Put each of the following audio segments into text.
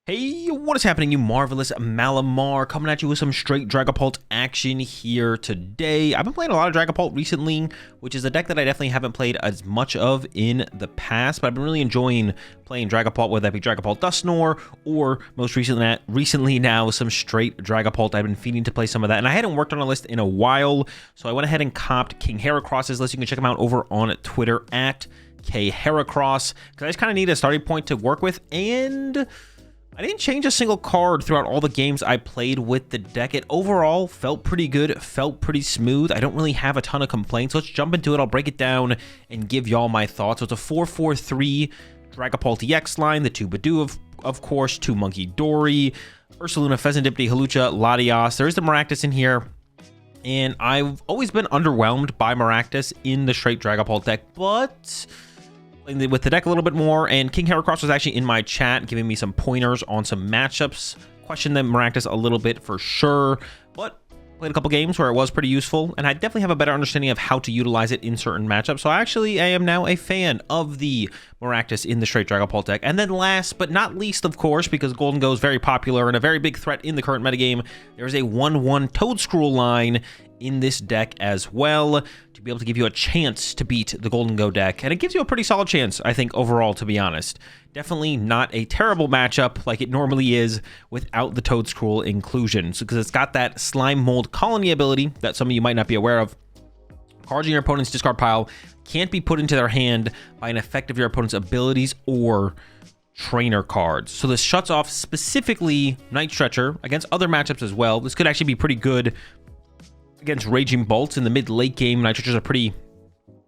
Hey, what is happening, you marvelous Malamar? Coming at you with some straight Dragapult action here today. I've been playing a lot of Dragapult recently, which is a deck that I definitely haven't played as much of in the past, but I've been really enjoying playing Dragapult, whether that be Dragapult Dusknoir or most recently now some straight Dragapult. I've been feeding to play some of that, and I hadn't worked on a list in a while, so I went ahead and copped King Heracross's list. You can check him out over on Twitter at KHeracross, because I just kind of need a starting point to work with, and I didn't change a single card throughout all the games I played with the deck. It overall felt pretty good, felt pretty smooth. I don't really have a ton of complaints. Let's jump into it. I'll break it down and give y'all my thoughts. So it's a 4-4-3 Dragapult EX line, the two Budew, of course, two Munkidori, Ursaluna, Fezandipiti, Hawlucha, Latias. There is the Maractus in here, and I've always been underwhelmed by Maractus in the straight Dragapult deck, but with the deck a little bit more, and King Heracross was actually in my chat giving me some pointers on some matchups. Questioned the Maractus a little bit for sure, but played a couple games where it was pretty useful, and I definitely have a better understanding of how to utilize it in certain matchups. So I am now a fan of the Maractus in the straight Dragapult deck. And then last but not least, of course, because Gholdengo is very popular and a very big threat in the current metagame, there's a 1-1 Toedscruel line in this deck as well to be able to give you a chance to beat the Gholdengo deck, and it gives you a pretty solid chance, I think, overall, to be honest. Definitely not a terrible matchup like it normally is without the Toedscruel inclusion, because it's got that slime mold colony ability that some of you might not be aware of. Cards in your opponent's discard pile can't be put into their hand by an effect of your opponent's abilities or trainer cards. So this shuts off specifically Night Stretcher against other matchups as well. This could actually be pretty good against Raging Bolts in the mid-late game. Night Stretchers are pretty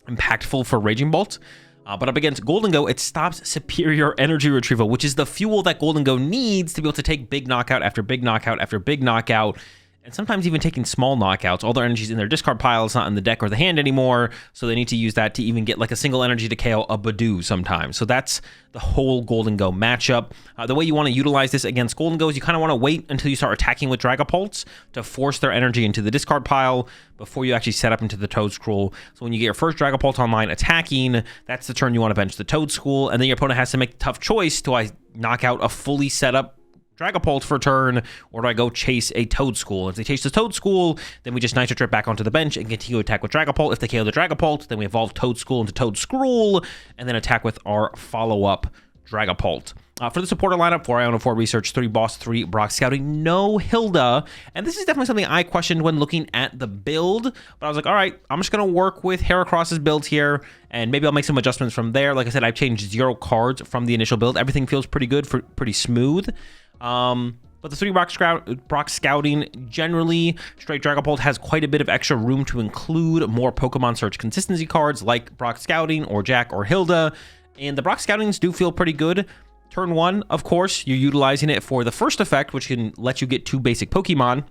impactful for Raging Bolt. But up against Gholdengo, it stops superior energy retrieval, which is the fuel that Gholdengo needs to be able to take big knockout after big knockout after big knockout, and sometimes even taking small knockouts. All their energy's in their discard pile. It's not in the deck or the hand anymore, so they need to use that to even get like a single energy to KO a Budew sometimes. So that's the whole Gholdengo matchup. The way you want to utilize this against Gholdengo is you kind of want to wait until you start attacking with Dragapults to force their energy into the discard pile before you actually set up into the Toedscruel. So when you get your first Dragapult online attacking, that's the turn you want to bench the Toedscruel, and then your opponent has to make a tough choice. Do I knock out a fully set up Dragapult for turn, or do I go chase a Toedscruel? If they chase the Toedscruel, then we just Night Stretcher back onto the bench and continue to attack with Dragapult. If they KO the Dragapult, then we evolve Toedscruel into Toedscruel, and then attack with our follow-up Dragapult. For the supporter lineup, 4 Iono, 4 Research, 3 Boss, 3 Brock Scouting, no Hilda. And this is definitely something I questioned when looking at the build, but I was like, all right, I'm just going to work with Heracross's build here, and maybe I'll make some adjustments from there. Like I said, I've changed 0 cards from the initial build. Everything feels pretty good, pretty smooth. But the 3 Brock Scouting, generally, straight Dragapult has quite a bit of extra room to include more Pokemon Search consistency cards like Brock Scouting or Jack or Hilda, and the Brock Scoutings do feel pretty good. Turn 1, of course, you're utilizing it for the first effect, which can let you get 2 basic Pokemon.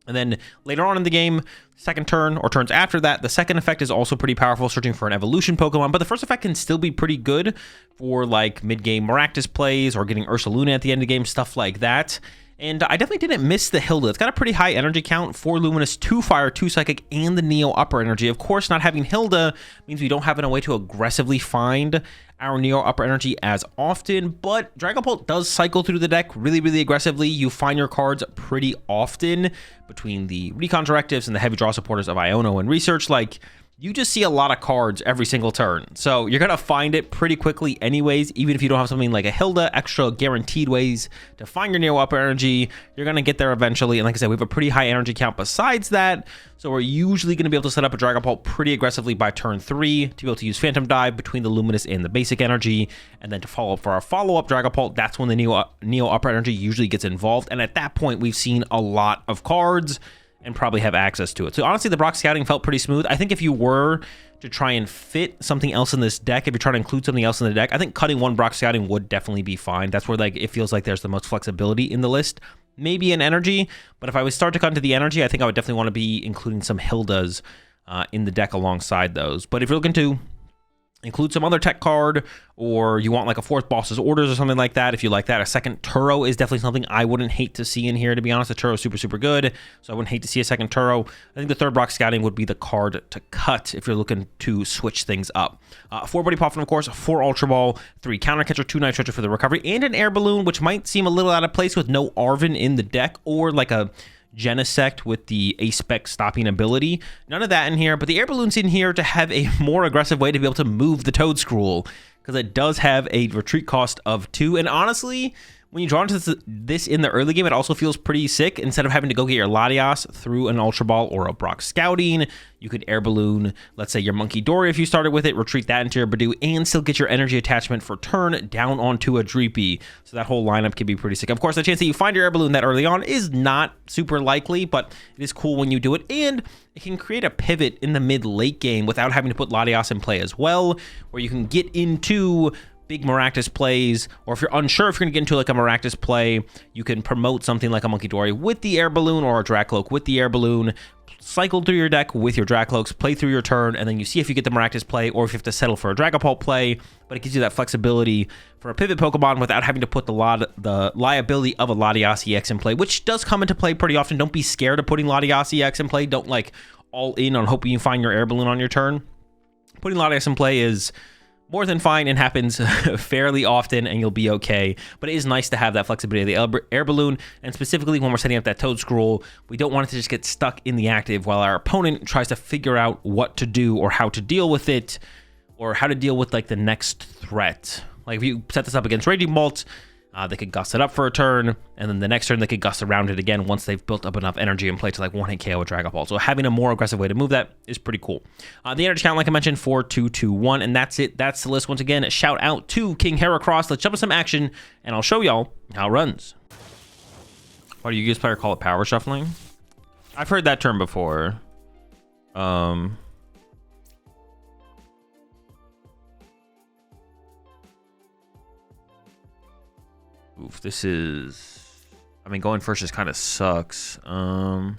And then later on in the game, second turn or turns after that, the second effect is also pretty powerful, searching for an evolution Pokemon. But the first effect can still be pretty good for like mid-game Maractus plays or getting Ursaluna at the end of the game, stuff like that. And I definitely didn't miss the Hilda. It's got a pretty high energy count, 4 Luminous, 2 Fire, 2 Psychic, and the Neo Upper Energy. Of course, not having Hilda means we don't have a way to aggressively find our Neo Upper Energy as often, but Dragapult does cycle through the deck really aggressively. You find your cards pretty often between the Recon Directives and the heavy draw supporters of Iono and Research. Like, you just see a lot of cards every single turn. So you're going to find it pretty quickly anyways, even if you don't have something like a Hilda, extra guaranteed ways to find your Neo Upper Energy. You're going to get there eventually. And like I said, we have a pretty high energy count besides that. So we're usually going to be able to set up a Dragapult pretty aggressively by turn 3 to be able to use Phantom Dive between the Luminous and the basic energy. And then to follow up for our follow-up Dragapult, that's when the Neo Upper Energy usually gets involved. And at that point, we've seen a lot of cards and probably have access to it. So honestly, the Brock Scouting felt pretty smooth. I think if you were to try and fit something else in this deck, if you're trying to include something else in the deck, I think cutting 1 Brock Scouting would definitely be fine. That's where like it feels like there's the most flexibility in the list. Maybe an energy, but if I would start to cut into the energy, I think I would definitely want to be including some Hildas in the deck alongside those. But if you're looking to include some other tech card, or you want like a fourth boss's orders or something like that. If you like that, a second Turo is definitely something I wouldn't hate to see in here, to be honest. The Turo is super, super good, so I wouldn't hate to see a second Turo. I think the third Brock Scouting would be the card to cut if you're looking to switch things up. 4 Buddy Poffin, of course, 4 Ultra Ball, 3 Counter Catcher, 2 Night Stretcher for the recovery, and an Air Balloon, which might seem a little out of place with no Arven in the deck, or like a Genesect with the A-Spec stopping ability. None of that in here, but the Air Balloon's in here to have a more aggressive way to be able to move the Toedscruel, because it does have a retreat cost of 2. And honestly, when you draw into this in the early game, it also feels pretty sick. Instead of having to go get your Latias through an Ultra Ball or a Brock Scouting, you could Air Balloon, let's say your Munkidori if you started with it, retreat that into your Budew, and still get your energy attachment for turn down onto a Dreepy. So that whole lineup can be pretty sick. Of course, the chance that you find your Air Balloon that early on is not super likely, but it is cool when you do it, and it can create a pivot in the mid-late game without having to put Latias in play as well, where you can get into big Maractus plays, or if you're unsure if you're going to get into like a Maractus play, you can promote something like a Munkidori with the Air Balloon or a Drakloak with the Air Balloon, cycle through your deck with your Drakloaks, play through your turn, and then you see if you get the Maractus play or if you have to settle for a Dragapult play, but it gives you that flexibility for a pivot Pokemon without having to put the liability of a Latias EX in play, which does come into play pretty often. Don't be scared of putting Latias EX in play. Don't like all in on hoping you find your Air Balloon on your turn. Putting Latias in play is more than fine and happens fairly often, and you'll be okay. But it is nice to have that flexibility of the Air Balloon, and specifically when we're setting up that Toedscruel, we don't want it to just get stuck in the active while our opponent tries to figure out what to do or how to deal with it, or how to deal with like the next threat. Like if you set this up against Raging Bolt, they could gust it up for a turn, and then the next turn they could gust around it again once they've built up enough energy in play to like one-hit KO a Dragapult. So having a more aggressive way to move that is pretty cool. The energy count, like I mentioned, 4221, and that's it. That's the list. Once again, shout out to King Heracross. Let's jump into some action, and I'll show y'all how it runs. Why do you guys player call it power shuffling? I've heard that term before. Oof, this is, I mean, going first just kind of sucks. Yeah,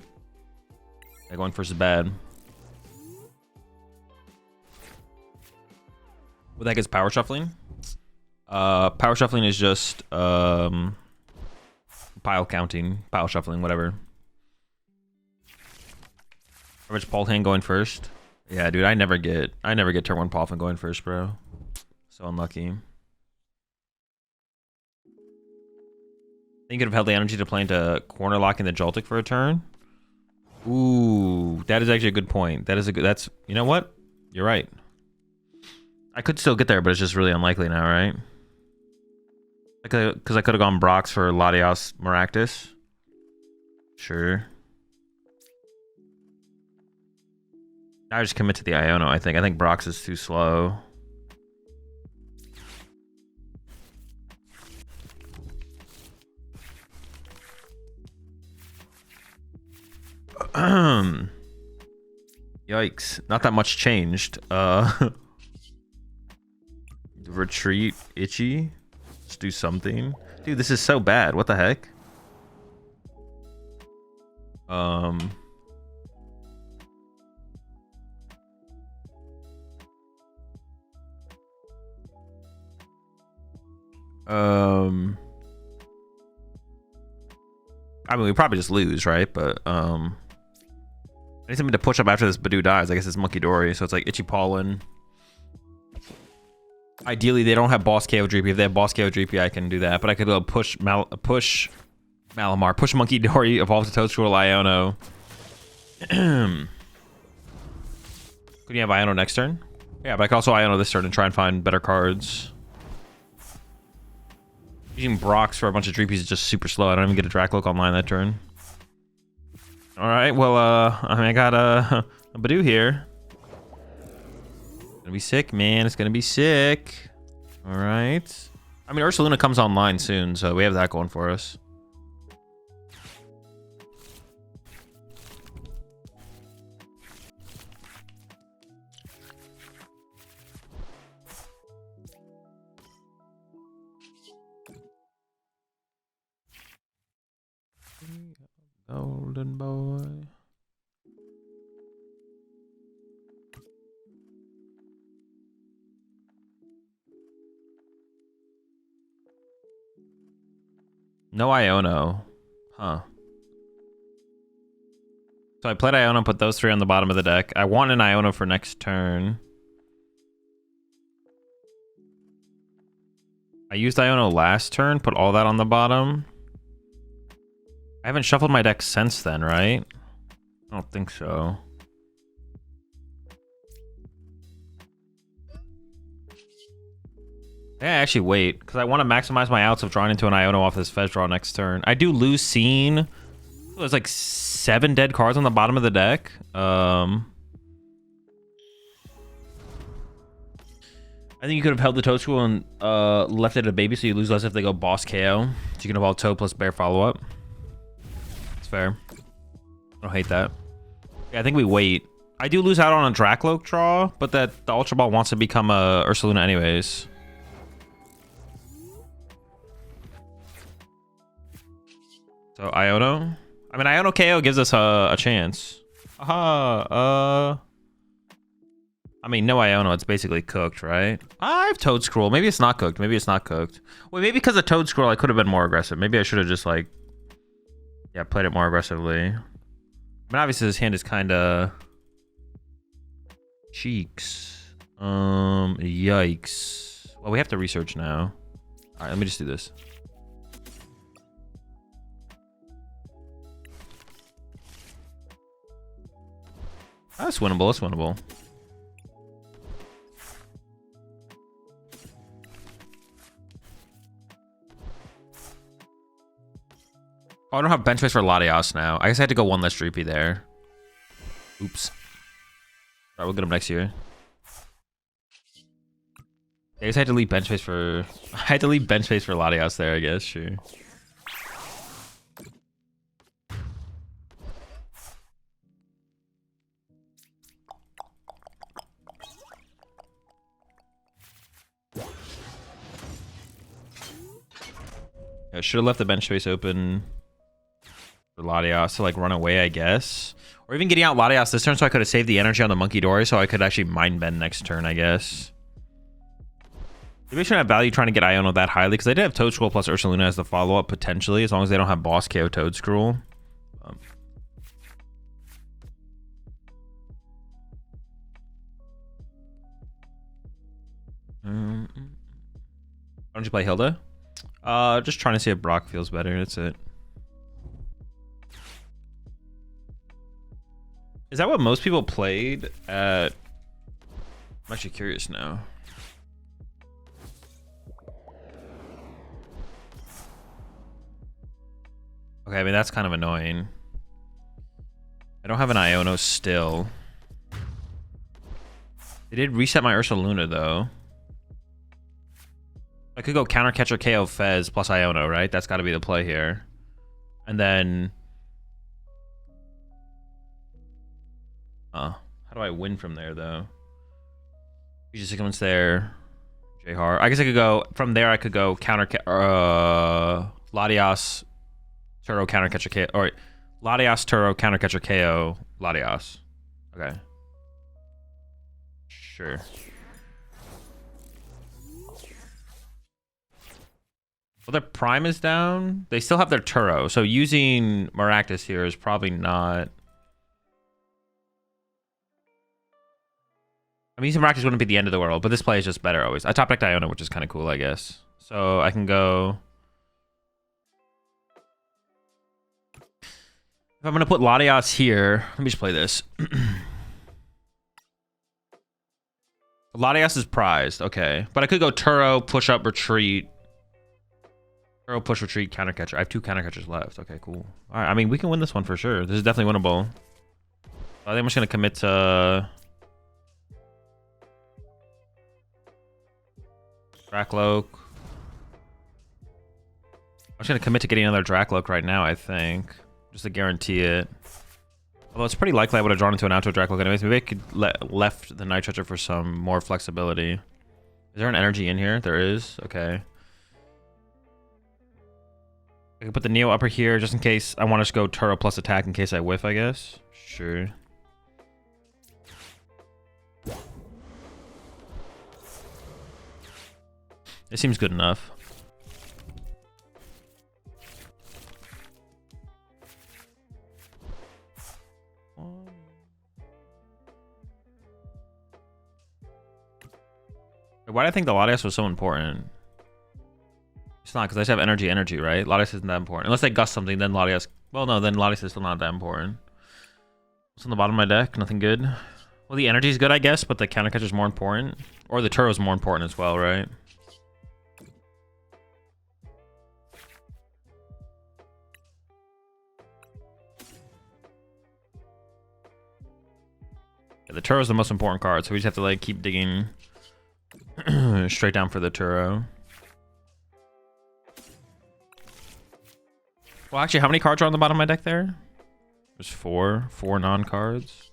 going first is bad. What the heck is power shuffling? Power shuffling is just pile counting, pile shuffling, whatever. Average Paul hand going first. Yeah, dude, I never get turn 1 Poffin going first, bro. So unlucky. You could have held the energy to play into corner locking the Joltik for a turn. Ooh, that is actually a good point. That is a good, that's, you know what? You're right. I could still get there, but it's just really unlikely now, right? Because I could have gone Brox for Latias Maractus. Sure. I just commit to the Iono, I think. I think Brox is too slow. Yikes, not that much changed. Retreat itchy, let's do something. Dude, this is so bad. What the heck? I mean, we probably just lose, right? But I need something to push up after this Budew dies. I guess it's Munkidori, so it's like Itchy Pollen. Ideally, they don't have Boss KO Dreepy. If they have Boss KO Dreepy, I can do that. But I could go push Malamar, push Munkidori, evolve to Toedscruel Iono. Could you have Iono next turn? Yeah, but I can also Iono this turn and try and find better cards. Using Brox for a bunch of Dreepies is just super slow. I don't even get a Drakloak online that turn. Alright, well, I mean, I got a Budew here. It's gonna be sick, man. It's gonna be sick. Alright. I mean, Ursaluna comes online soon, so we have that going for us. Golden boy. No Iono. Huh. So I played Iono, put those 3 on the bottom of the deck. I want an Iono for next turn. I used Iono last turn, put all that on the bottom. I haven't shuffled my deck since then, right? I don't think so. Yeah, actually wait, because I want to maximize my outs of drawing into an Iono off this Fez draw next turn. I do lose Scene. There's like 7 dead cards on the bottom of the deck. I think you could have held the Toedscool and left it a baby so you lose less if they go boss KO. So you can evolve Toe plus Bear follow-up. It's fair. I don't hate that. Yeah, I think we wait. I do lose out on a Drakloak draw, but the Ultra Ball wants to become a Ursaluna anyways. So Iono? I mean, Iono KO gives us a chance. Aha, I mean, no Iono, it's basically cooked, right? I have Toedscruel. Maybe it's not cooked. Maybe it's not cooked. Wait, maybe because of Toedscruel, I could have been more aggressive. Maybe I should have just, like... Yeah, played it more aggressively. I mean, obviously, this hand is kind of... Cheeks. Yikes. Well, we have to research now. Alright, let me just do this. That's winnable, that's winnable. Oh, I don't have bench space for Latias now. I guess I had to go one less Dreepy there. Oops. Alright, we'll get him next year. I guess I had to leave bench space for... I had to leave bench space for Latias there, I guess, sure. I should have left the bench space open for Latias to like run away, I guess. Or even getting out Latias this turn so I could have saved the energy on the Munkidori so I could actually mind bend next turn, I guess. Maybe I shouldn't have value trying to get Iono that highly because I did have Toedscruel plus Ursaluna as the follow-up potentially, as long as they don't have boss KO Toedscruel. Why don't you play Hilda? Just trying to see if Brock feels better. That's it. Is that what most people played at... I'm actually curious now. Okay, I mean, that's kind of annoying. I don't have an Iono still. They did reset my Ursaluna, though. I could go counter catcher KO Fez plus Iono, right? That's got to be the play here. And then... how do I win from there, though? Fusion Sequence there. Jhar. I guess I could go... From there, I could go counter... Latias... Turo counter catcher KO... Or Latias, Turo counter catcher KO Latias. Okay. Sure. Well, their Prime is down. They still have their Turo, so using Maractus here is probably not... I mean, using Maractus wouldn't be the end of the world, but this play is just better always. I top decked Iono, which is kind of cool, I guess. So I can go... If I'm going to put Latias here, let me just play this. Latias is prized, okay. But I could go Turo, push up, retreat. Turo, push, retreat, counter catcher. I have 2 counter catchers left. Okay, cool. All right, I mean, we can win this one for sure. This is definitely winnable. I think I'm just going to commit to... Drakloak. I'm just going to commit to getting another Drakloak right now, I think. Just to guarantee it. Although it's pretty likely I would have drawn into an outro Drakloak anyways. Maybe I could left the Night Stretcher for some more flexibility. Is there an energy in here? There is. Okay. I can put the Neo Upper here just in case I want to just go Turo plus attack in case I whiff, I guess. Sure. It seems good enough. Why do I think the Latias was so important? It's not, because I just have energy, right? Latias isn't that important. Unless they gust something, then Latias... Well, no, then Latias is still not that important. What's on the bottom of my deck? Nothing good. Well, the energy is good, I guess, but the counter catcher is more important. Or the Turo is more important as well, right? Yeah, the Turo is the most important card, so we just have to like keep digging straight down for the Turo. Well, actually, how many cards are on the bottom of my deck there? There's four non-cards.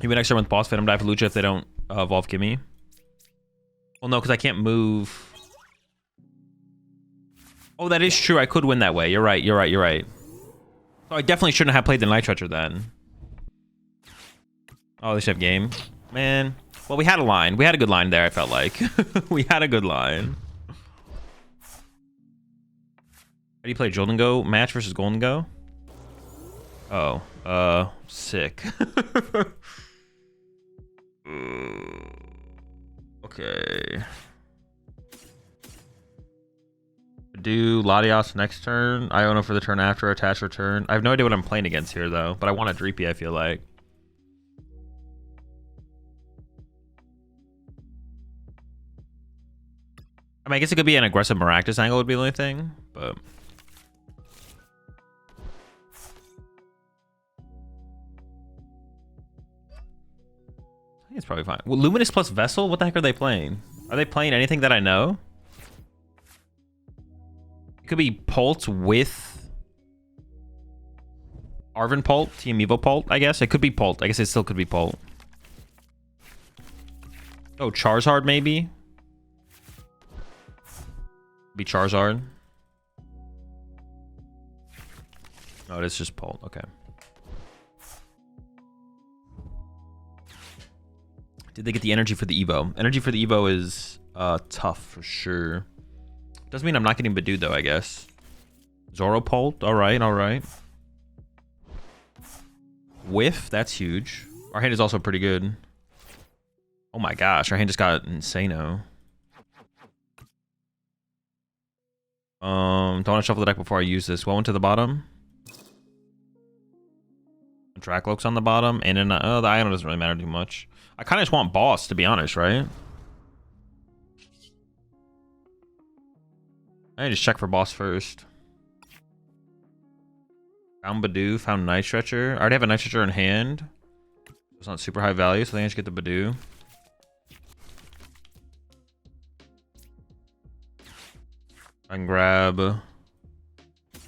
Even next turn with boss Phantom die for Hawlucha if they don't evolve Gimme. Well, no, because I can't move. Oh, that is true. I could win that way. You're right. So I definitely shouldn't have played the Night Stretcher then. Oh, they should have game. Man. Well, we had a line. We had a good line there, I felt like. We had a good line. How do you play Gholdengo match versus Gholdengo? Oh, sick. Okay. Do Latias next turn. Iono for the turn after. Attach return. I have no idea what I'm playing against here, though. But I want a Dreepy, I feel like. I mean, I guess it could be an aggressive Maractus angle would be the only thing, but... I think it's probably fine. Well, Luminous plus Vessel? What the heck are they playing? Are they playing anything that I know? It could be Pult with... Arvenpult, Team Evo Pult, I guess. It could be Pult. I guess it still could be Pult. Oh, Charizard maybe? Be Charizard. Oh, it's just Pult. Okay. Did they get the energy for the Evo? Energy for the Evo is tough for sure. Doesn't mean I'm not getting Budew though, I guess. Zoropult. All right. Whiff. That's huge. Our hand is also pretty good. Oh my gosh, our hand just got insano. Don't want to shuffle the deck before I use this. Well, went to the bottom. Drakloak's on the bottom, and then the Iono doesn't really matter too much. I kind of just want boss, to be honest, right? I just check for boss first. Found Budew, found Night Stretcher. I already have a Night Stretcher in hand. It's not super high value, so I think I should get the Budew. I can grab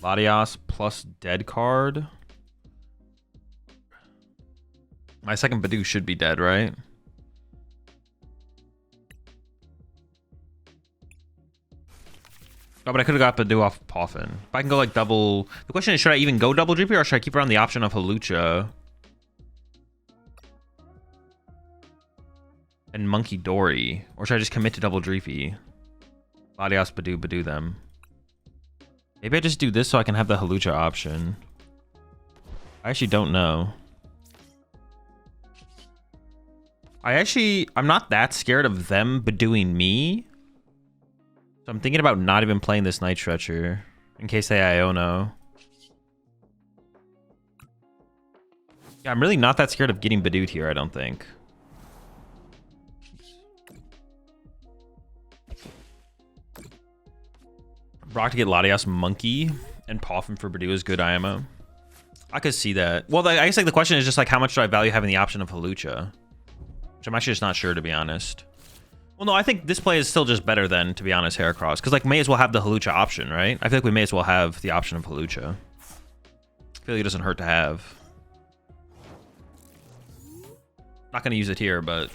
Latias plus dead card. My second Budew should be dead, right? Oh, but I could have got Budew off Poffin. If I can go like double... The question is, should I even go double Dreepy or should I keep around the option of Hawlucha? And Munkidori? Or should I just commit to double Dreepy? Latias, Budew them. Maybe I just do this so I can have the Hawlucha option. I actually don't know. I'm not that scared of them Budewing me. So I'm thinking about not even playing this Night Stretcher in case they Iono. Yeah, I'm really not that scared of getting Budewed here, I don't think. Brock to get Latias Monkey and Poffin for Budew is good IMO. I could see that. Well, I guess like the question is just like how much do I value having the option of Hawlucha? Which I'm actually just not sure, to be honest. Well, no, I think this play is still just better than, to be honest, Heracross. Because, like, may as well have the Hawlucha option, right? I feel like we may as well have the option of Hawlucha. I feel like it doesn't hurt to have. Not going to use it here, but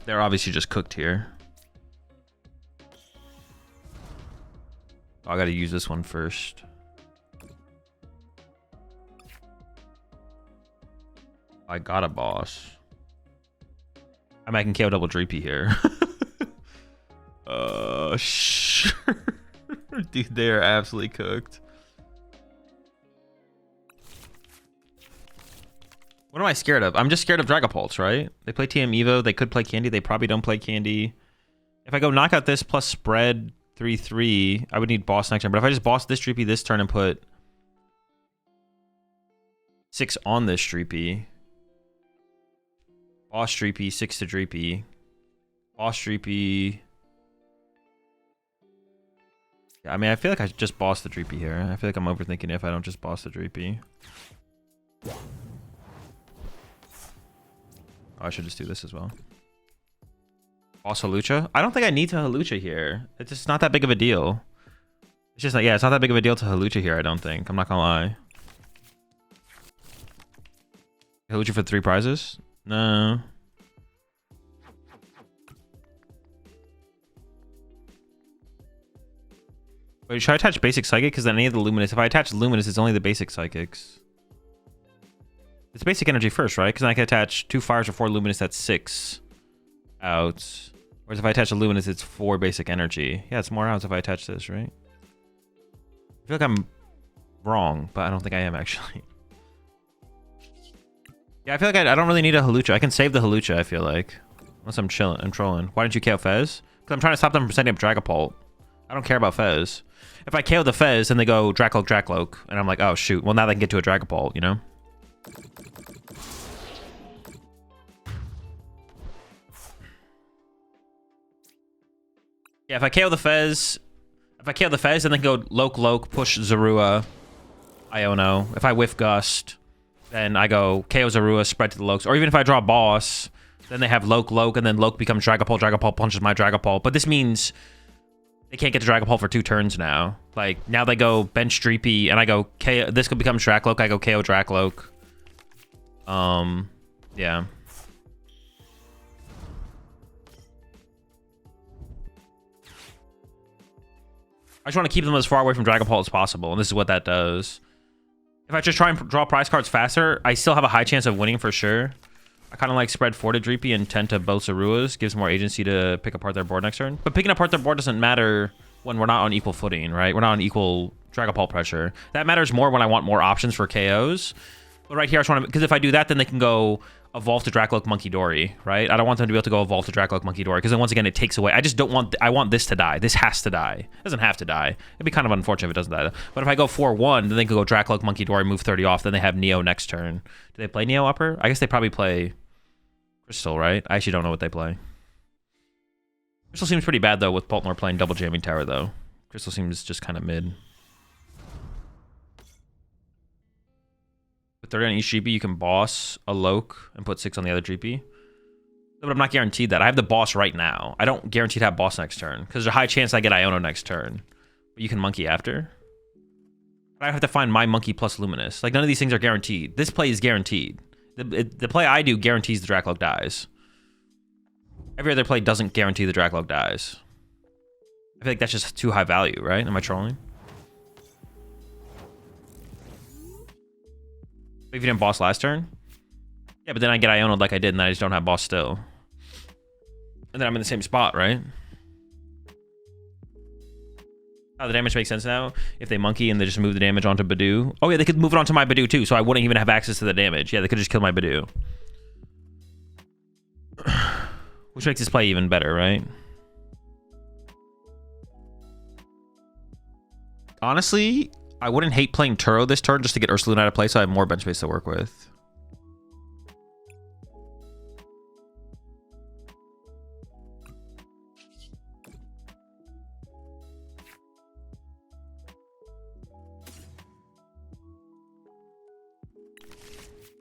they're obviously just cooked here. Oh, I got to use this one first. I got a boss. I mean, I can KO double Dreepy here. Sure. Dude, they're absolutely cooked. What am I scared of? I'm just scared of Dragapults, right? They play TM Evo. They could play Candy. They probably don't play Candy. If I go knock out this plus spread 3-3, I would need boss next turn. But if I just boss this Dreepy this turn and put 6 on this Dreepy. Boss Dreepy, 6 to Dreepy. Boss Dreepy. Yeah, I mean, I feel like I should just boss the Dreepy here. I feel like I'm overthinking if I don't just boss the Dreepy. Oh, I should just do this as well. Boss Hawlucha? I don't think I need to Hawlucha here. It's just not that big of a deal. It's just like, yeah, it's not that big of a deal to Hawlucha here, I don't think. I'm not gonna lie. Hawlucha for 3 prizes? No. Wait, should I attach basic psychic? Because then any of the luminous, if I attach luminous, it's only the basic psychics. It's basic energy first, right? Because then I can attach 2 fires or 4 luminous, that's 6 outs. Whereas if I attach a luminous, it's 4 basic energy. Yeah, it's more outs if I attach this, right? I feel like I'm wrong, but I don't think I am actually. Yeah, I feel like I don't really need a Hawlucha. I can save the Hawlucha, I feel like. Unless I'm chilling, I'm trolling. Why didn't you KO Fez? Because I'm trying to stop them from setting up Dragapult. I don't care about Fez. If I KO the Fez, then they go Drakloak. And I'm like, oh shoot. Well, now they can get to a Dragapult, you know? Yeah, if I KO the Fez, then they can go Loke, push Zorua, Iono. If I whiff Gust, then I go KO Zorua, spread to the Lokes. Or even if I draw boss, then they have Loke, and then Loke becomes Dragapult. Dragapult punches my Dragapult. But this means they can't get to Dragapult for 2 turns now. Like, now they go bench Dreepy, and I go KO. This could become Drakloak. I go KO Drakloak. Yeah. I just want to keep them as far away from Dragapult as possible, and this is what that does. If I just try and draw prize cards faster, I still have a high chance of winning for sure. I kind of like spread 4 to Dreepy and 10 to both Zoruas. Gives more agency to pick apart their board next turn. But picking apart their board doesn't matter when we're not on equal footing, right? We're not on equal Dragapult pressure. That matters more when I want more options for KOs. But right here, I just want to... Because if I do that, then they can go evolve to Drakloak Munkidori, right? I don't want them to be able to go evolve to Drakloak Munkidori, because then once again, it takes away... I just don't want... I want this to die. This has to die. It doesn't have to die. It'd be kind of unfortunate if it doesn't die. But if I go 4-1, then they can go Drakloak Munkidori, move 30 off, then they have Neo next turn. Do they play Neo Upper? I guess they probably play Crystal, right? I actually don't know what they play. Crystal seems pretty bad, though, with Poltnor playing double jamming tower, though. Crystal seems just kind of mid. With 30 on each GP, you can boss a Loke and put 6 on the other GP. But I'm not guaranteed that. I have the boss right now. I don't guarantee to have boss next turn, because there's a high chance I get Iono next turn. But you can monkey after. But I have to find my monkey plus Luminous. Like, none of these things are guaranteed. This play is guaranteed. The play I do guarantees the Drakloak dies. Every other play doesn't guarantee the Drakloak dies. I feel like that's just too high value, right? Am I trolling? If you didn't boss last turn? Yeah, but then I get Iono'd like I did, and then I just don't have boss still. And then I'm in the same spot, right? Oh, the damage makes sense now? If they monkey and they just move the damage onto Budew. Oh yeah, they could move it onto my Budew too, so I wouldn't even have access to the damage. Yeah, they could just kill my Budew. Which makes this play even better, right? Honestly, I wouldn't hate playing Turo this turn just to get Ursaluna out of play so I have more bench space to work with.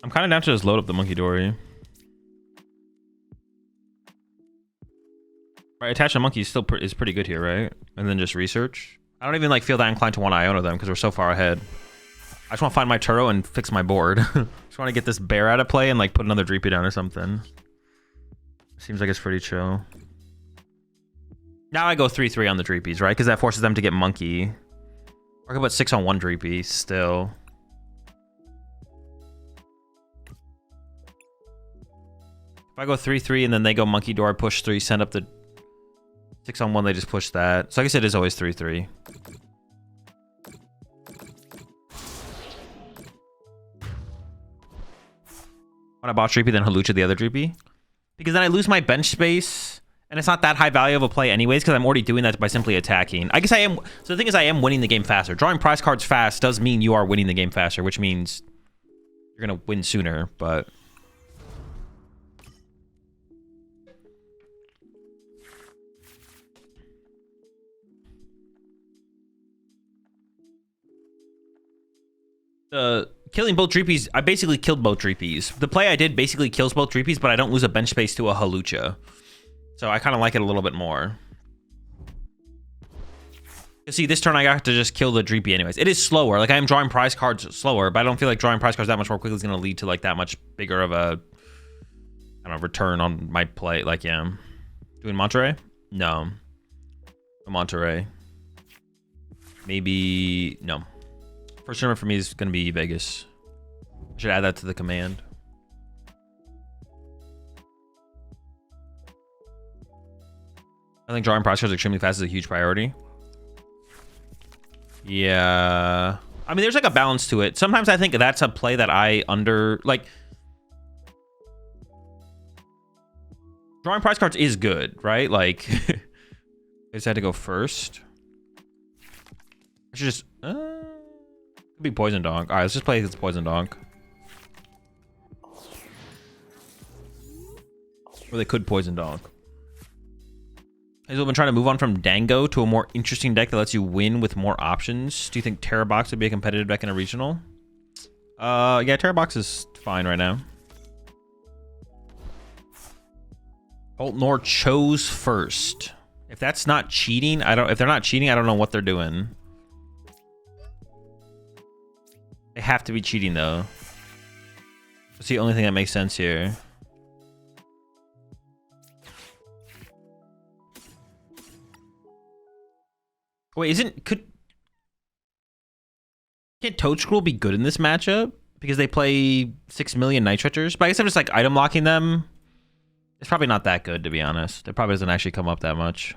I'm kind of down to just load up the Munkidori. Right, attach a monkey is still is pretty good here, right? And then just research. I don't even like feel that inclined to want to Iono them because we're so far ahead. I just want to find my Turo and fix my board. Just want to get this bear out of play and like put another Dreepy down or something. Seems like it's pretty chill. Now I go 3-3 on the Dreepies, right? Because that forces them to get monkey. Or I can put 6 on 1 Dreepy still. If I go 3-3 and then they go Munkidori, push 3, send up the 6 on 1, they just push that. So I guess it is always 3-3. When I bought Dreepy, then Hawlucha the other Dreepy. Because then I lose my bench space, and it's not that high value of a play anyways, because I'm already doing that by simply attacking. I guess I am. So the thing is, I am winning the game faster. Drawing prize cards fast does mean you are winning the game faster, which means you're going to win sooner, but... Killing both Dreepies, I basically killed both Dreepies. The play I did basically kills both Dreepies, but I don't lose a bench space to a Hawlucha. So I kind of like it a little bit more. You see, this turn I got to just kill the Dreepy anyways. It is slower. Like, I am drawing prize cards slower, but I don't feel like drawing prize cards that much more quickly is going to lead to, like, that much bigger of a, I don't know, return on my play. Like, yeah. Doing Monterey? No. Monterey. Maybe, no. First tournament for me is going to be Vegas. I should add that to the command. I think drawing prize cards extremely fast is a huge priority. Yeah. I mean, there's like a balance to it. Sometimes I think that's a play that I like... Drawing prize cards is good, right? Like, I just had to go first. I should just... Could be Poison Donk. Alright, let's just play against Poison Donk. Or they could Poison Donk. Has been trying to move on from Dango to a more interesting deck that lets you win with more options. Do you think Terra Box would be a competitive deck in a regional? Yeah, Terra Box is fine right now. Boltnor chose first. If that's not cheating, if they're not cheating, I don't know what they're doing. They have to be cheating, though. That's the only thing that makes sense here. Wait, can't Toedscruel be good in this matchup? Because they play 6 million Night Stretchers? But I guess I'm just, like, item locking them. It's probably not that good, to be honest. It probably doesn't actually come up that much.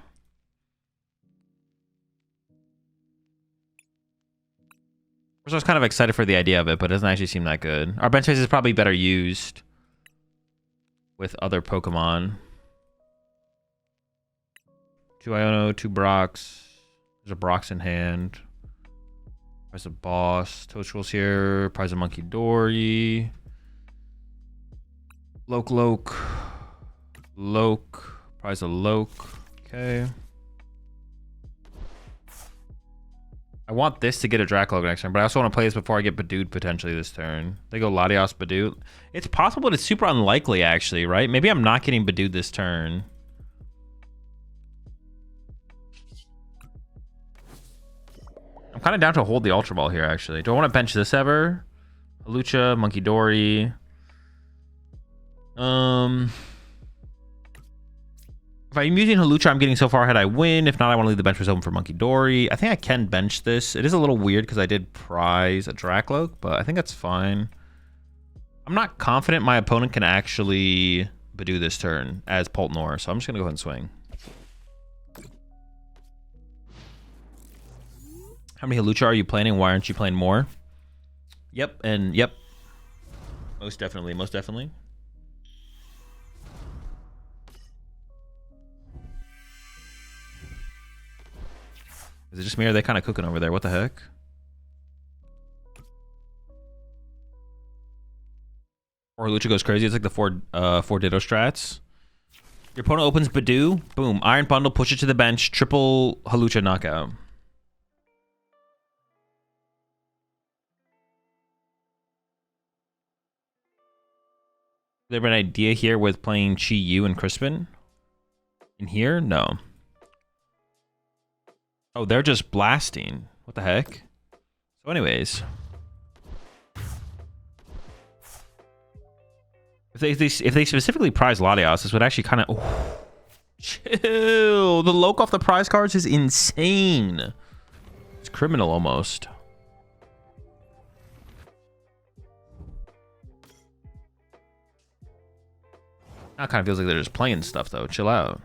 I was kind of excited for the idea of it, but it doesn't actually seem that good. Our bench space is probably better used with other Pokemon. 2 Iono, 2 Brox. There's a Brox in hand. Prize a boss. Toedscruel's here. Prize a Munkidori. Loke. Prize a Loke. Okay. I want this to get a Drakloak next turn, but I also want to play this before I get Budewed potentially this turn. They go Latias, Budew. It's possible, but it's super unlikely, actually, right? Maybe I'm not getting Budewed this turn. I'm kind of down to hold the Ultra Ball here, actually. Do I want to bench this ever? Hawlucha, Munkidori. If I'm using Hawlucha, I'm getting so far ahead I win. If not, I want to leave the bench space open for Munkidori. I think I can bench this. It is a little weird because I did prize a Drakloak, but I think that's fine. I'm not confident my opponent can actually Budew this turn as Boltnor, so I'm just going to go ahead and swing. How many Hawlucha are you planning? Why aren't you playing more? Yep, and yep. Most definitely, most definitely. Is it just me or are they kind of cooking over there? What the heck? Or Hawlucha goes crazy. It's like the four Ditto strats. Your opponent opens Budew. Boom. Iron Bundle. Push it to the bench. Triple Hawlucha knockout. There been an idea here with playing Chi Yu and Crispin? In here? No. Oh, they're just blasting. What the heck? So anyways. If they specifically prize Latias, this would actually kind of... Oh, chill. The Loke off the prize cards is insane. It's criminal almost. Now it kind of feels like they're just playing stuff, though. Chill out.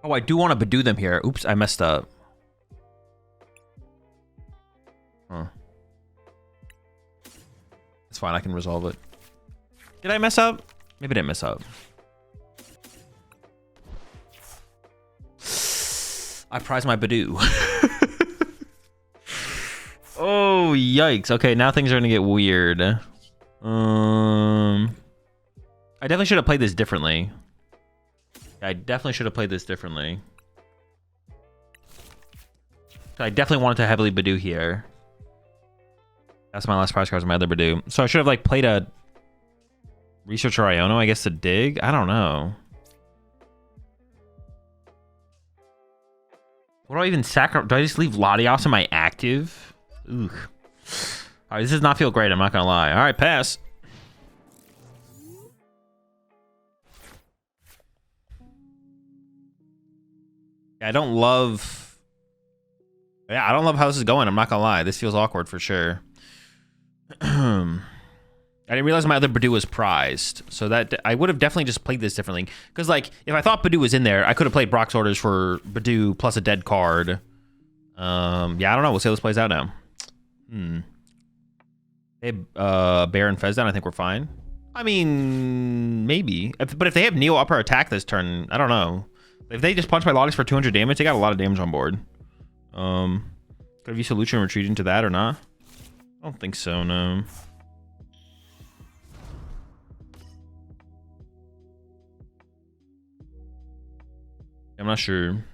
Oh, I do want to Budew them here. Oops, I messed up. Huh. It's fine, I can resolve it. Did I mess up? Maybe I didn't mess up. I prize my Budew. Oh, yikes. Okay, now things are gonna get weird. I definitely should have played this differently. I definitely should have played this differently. I definitely wanted to heavily Budew here. That's my last prize cards, my other Budew. So I should have like played a Researcher Iono, I guess, to dig? I don't know. What do I even sacrifice? Do I just leave Latias in my active? Ugh. Alright, this does not feel great, I'm not gonna lie. Alright, pass. Yeah, I don't love how this is going, I'm not gonna lie. This feels awkward for sure. I didn't realize my other Budew was prized, so that I would have definitely just played this differently. Because, like, if I thought Budew was in there, I could have played Brock's Orders for Budew plus a dead card. Yeah, I don't know. We'll see how this plays out now. Hey, Bear and Fez down, I think we're fine. I mean, maybe. But if they have Neo Upper attack this turn, I don't know. If they just punch my Latias for 200 damage, they got a lot of damage on board. Could have used Solution and retreat into that or not? I don't think so, no. I'm not sure.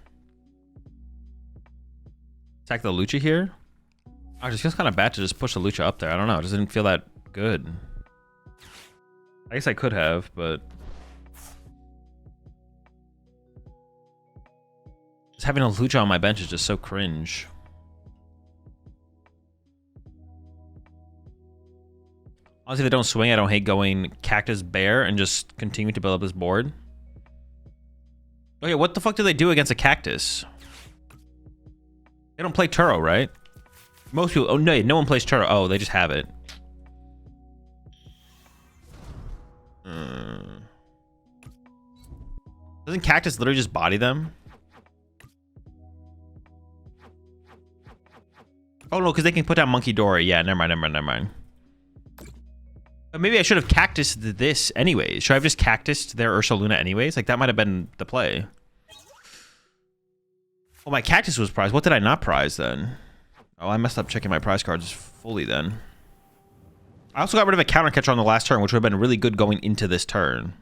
Attack the Lucha here? Oh, it just feels kind of bad to just push the Lucha up there. I don't know. It just didn't feel that good. I guess I could have, but... just having a Lucha on my bench is just so cringe. Honestly, if they don't swing, I don't hate going Cactus Bear and just continue to build up this board. Okay, what the fuck do they do against a Cactus? They don't play Turo, right? Most people... oh, no one plays Turo. Oh, they just have it. Doesn't Cactus literally just body them? Oh, no, because they can put down Munkidori. Yeah, never mind. But maybe I should have Cactused this anyways. Should I have just Cactused their Ursaluna anyways? Like, that might have been the play. Well, my Cactus was prized. What did I not prize then? Oh, I messed up checking my prize cards fully then. I also got rid of a counter catcher on the last turn, which would have been really good going into this turn.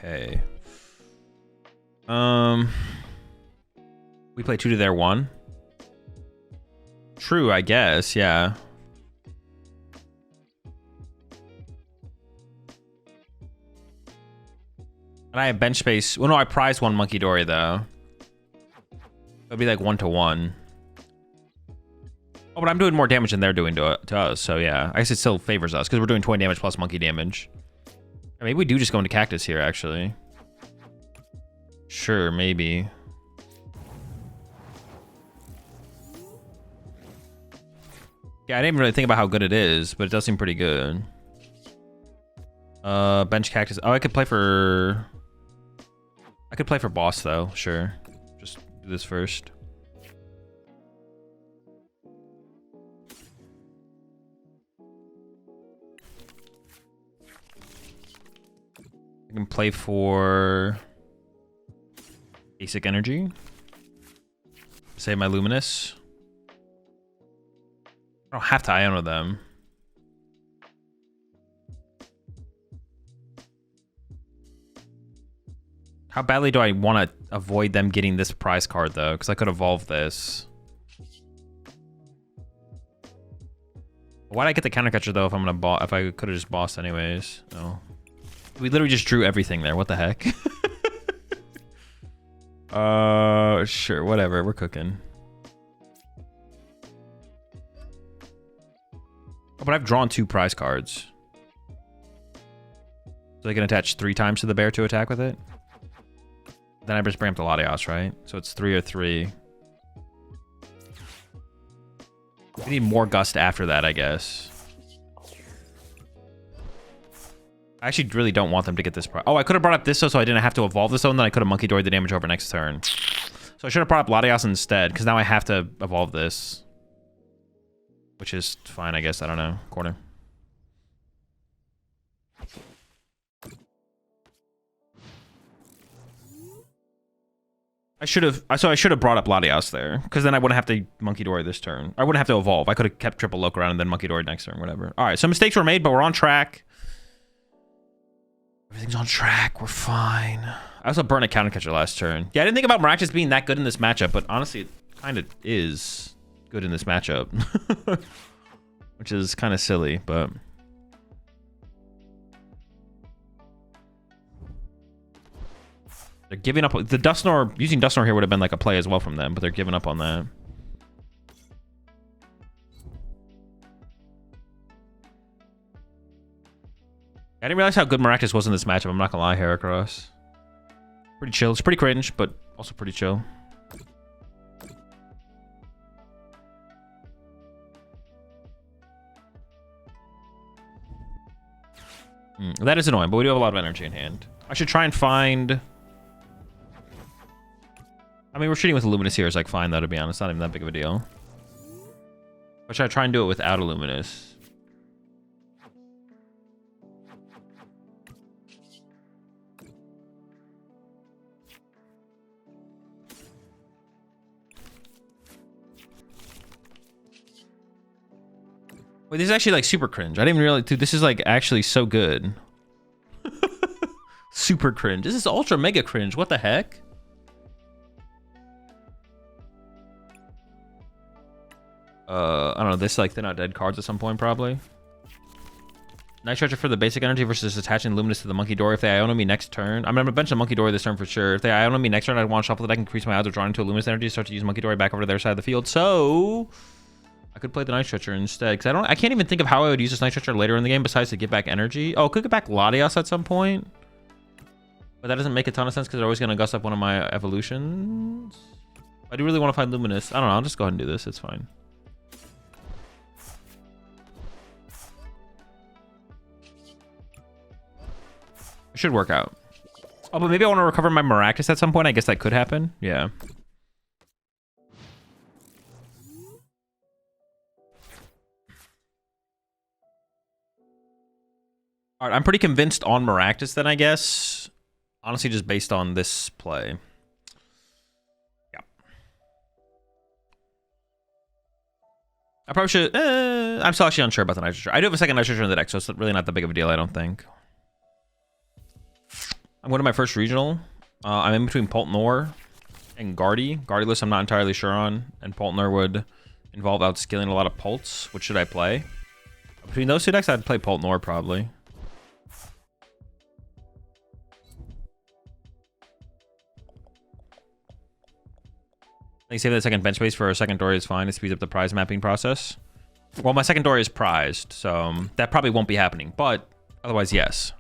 Okay. We play 2 to their 1. True, I guess, yeah. And I have bench space. Well, no, I prized 1 Munkidori, though. It'd be like 1 to 1. Oh, but I'm doing more damage than they're doing to us, so yeah. I guess it still favors us, because we're doing 20 damage plus monkey damage. Or maybe we do just go into Cactus here, actually. Sure, maybe. Yeah, I didn't even really think about how good it is, but it does seem pretty good. Bench Cactus. Oh, I could play for boss, though. Sure. Just do this first. I can play for basic energy. Save my Luminous. I don't have to Iono them. How badly do I want to avoid them getting this prize card, though? Because I could evolve this. Why'd I get the counter catcher, though, if I'm gonna if I could have just bossed anyways? No. We literally just drew everything there. What the heck? Sure, whatever. We're cooking. Oh, but I've drawn 2 prize cards. So I can attach 3 times to the bear to attack with it. Then I just bring up the Latias, right? So it's 3 or 3. We need more Gust after that, I guess. I actually really don't want them to get this. Oh, I could have brought up this so I didn't have to evolve this, and then I could have Munkidori the damage over next turn. So I should have brought up Latias instead, because now I have to evolve this. Which is fine, I guess. I don't know. Corner. I should have brought up Latias there, because then I wouldn't have to Munkidori this turn. I wouldn't have to evolve. I could have kept triple look around and then Munkidori next turn, whatever. All right, so mistakes were made, but we're on track. Everything's on track. We're fine. I also burned a counter catcher last turn. Yeah, I didn't think about Maractus being that good in this matchup, but honestly, it kind of is good in this matchup. Which is kind of silly, but... They're giving up. The Dusknoir, using Dusknoir here would have been like a play as well from them, but they're giving up on that. I didn't realize how good Maractus was in this matchup. I'm not gonna lie, Heracross. Pretty chill. It's pretty cringe, but also pretty chill. That is annoying, but we do have a lot of energy in hand. I should try and find... I mean, we're shooting with a Luminous here is like fine though, to be honest. Not even that big of a deal. Or should I try and do it without a Luminous? Wait, this is actually like super cringe. I didn't even realize, dude, this is like actually so good. Super cringe. This is ultra mega cringe. What the heck? I don't know. This like thin out dead cards at some point probably. Night Stretcher for the basic energy versus attaching Luminous to the Munkidori. If they Iono me next turn, I'm gonna bench the Munkidori this turn for sure. If they Iono me next turn, I'd want to shuffle the deck, increase my odds of drawing into a Luminous energy, start to use Munkidori back over to their side of the field. So I could play the Night Stretcher instead, because I can't even think of how I would use this Night Stretcher later in the game besides to get back energy. Oh, could get back Latias at some point, but that doesn't make a ton of sense because they're always gonna gust up one of my evolutions. I do really want to find Luminous. I don't know. I'll just go ahead and do this. It's fine. It should work out. Oh, but maybe I want to recover my Maractus at some point. I guess that could happen. Yeah. All right, I'm pretty convinced on Maractus then, I guess. Honestly, just based on this play. Yeah. I probably should... I'm still actually unsure about the Night Stretcher. I do have a second Night Stretcher in the deck, so it's really not that big of a deal, I don't think. I'm going to my first regional. I'm in between Poltnor and Guardy. Guardyless I'm not entirely sure on. And Poltnor would involve outskilling a lot of Pults. Which should I play? Between those two decks, I'd play Poltnor probably. I think saving the second bench space for a second Dory is fine. It speeds up the prize mapping process. Well, my second Dory is prized, so that probably won't be happening. But otherwise, yes.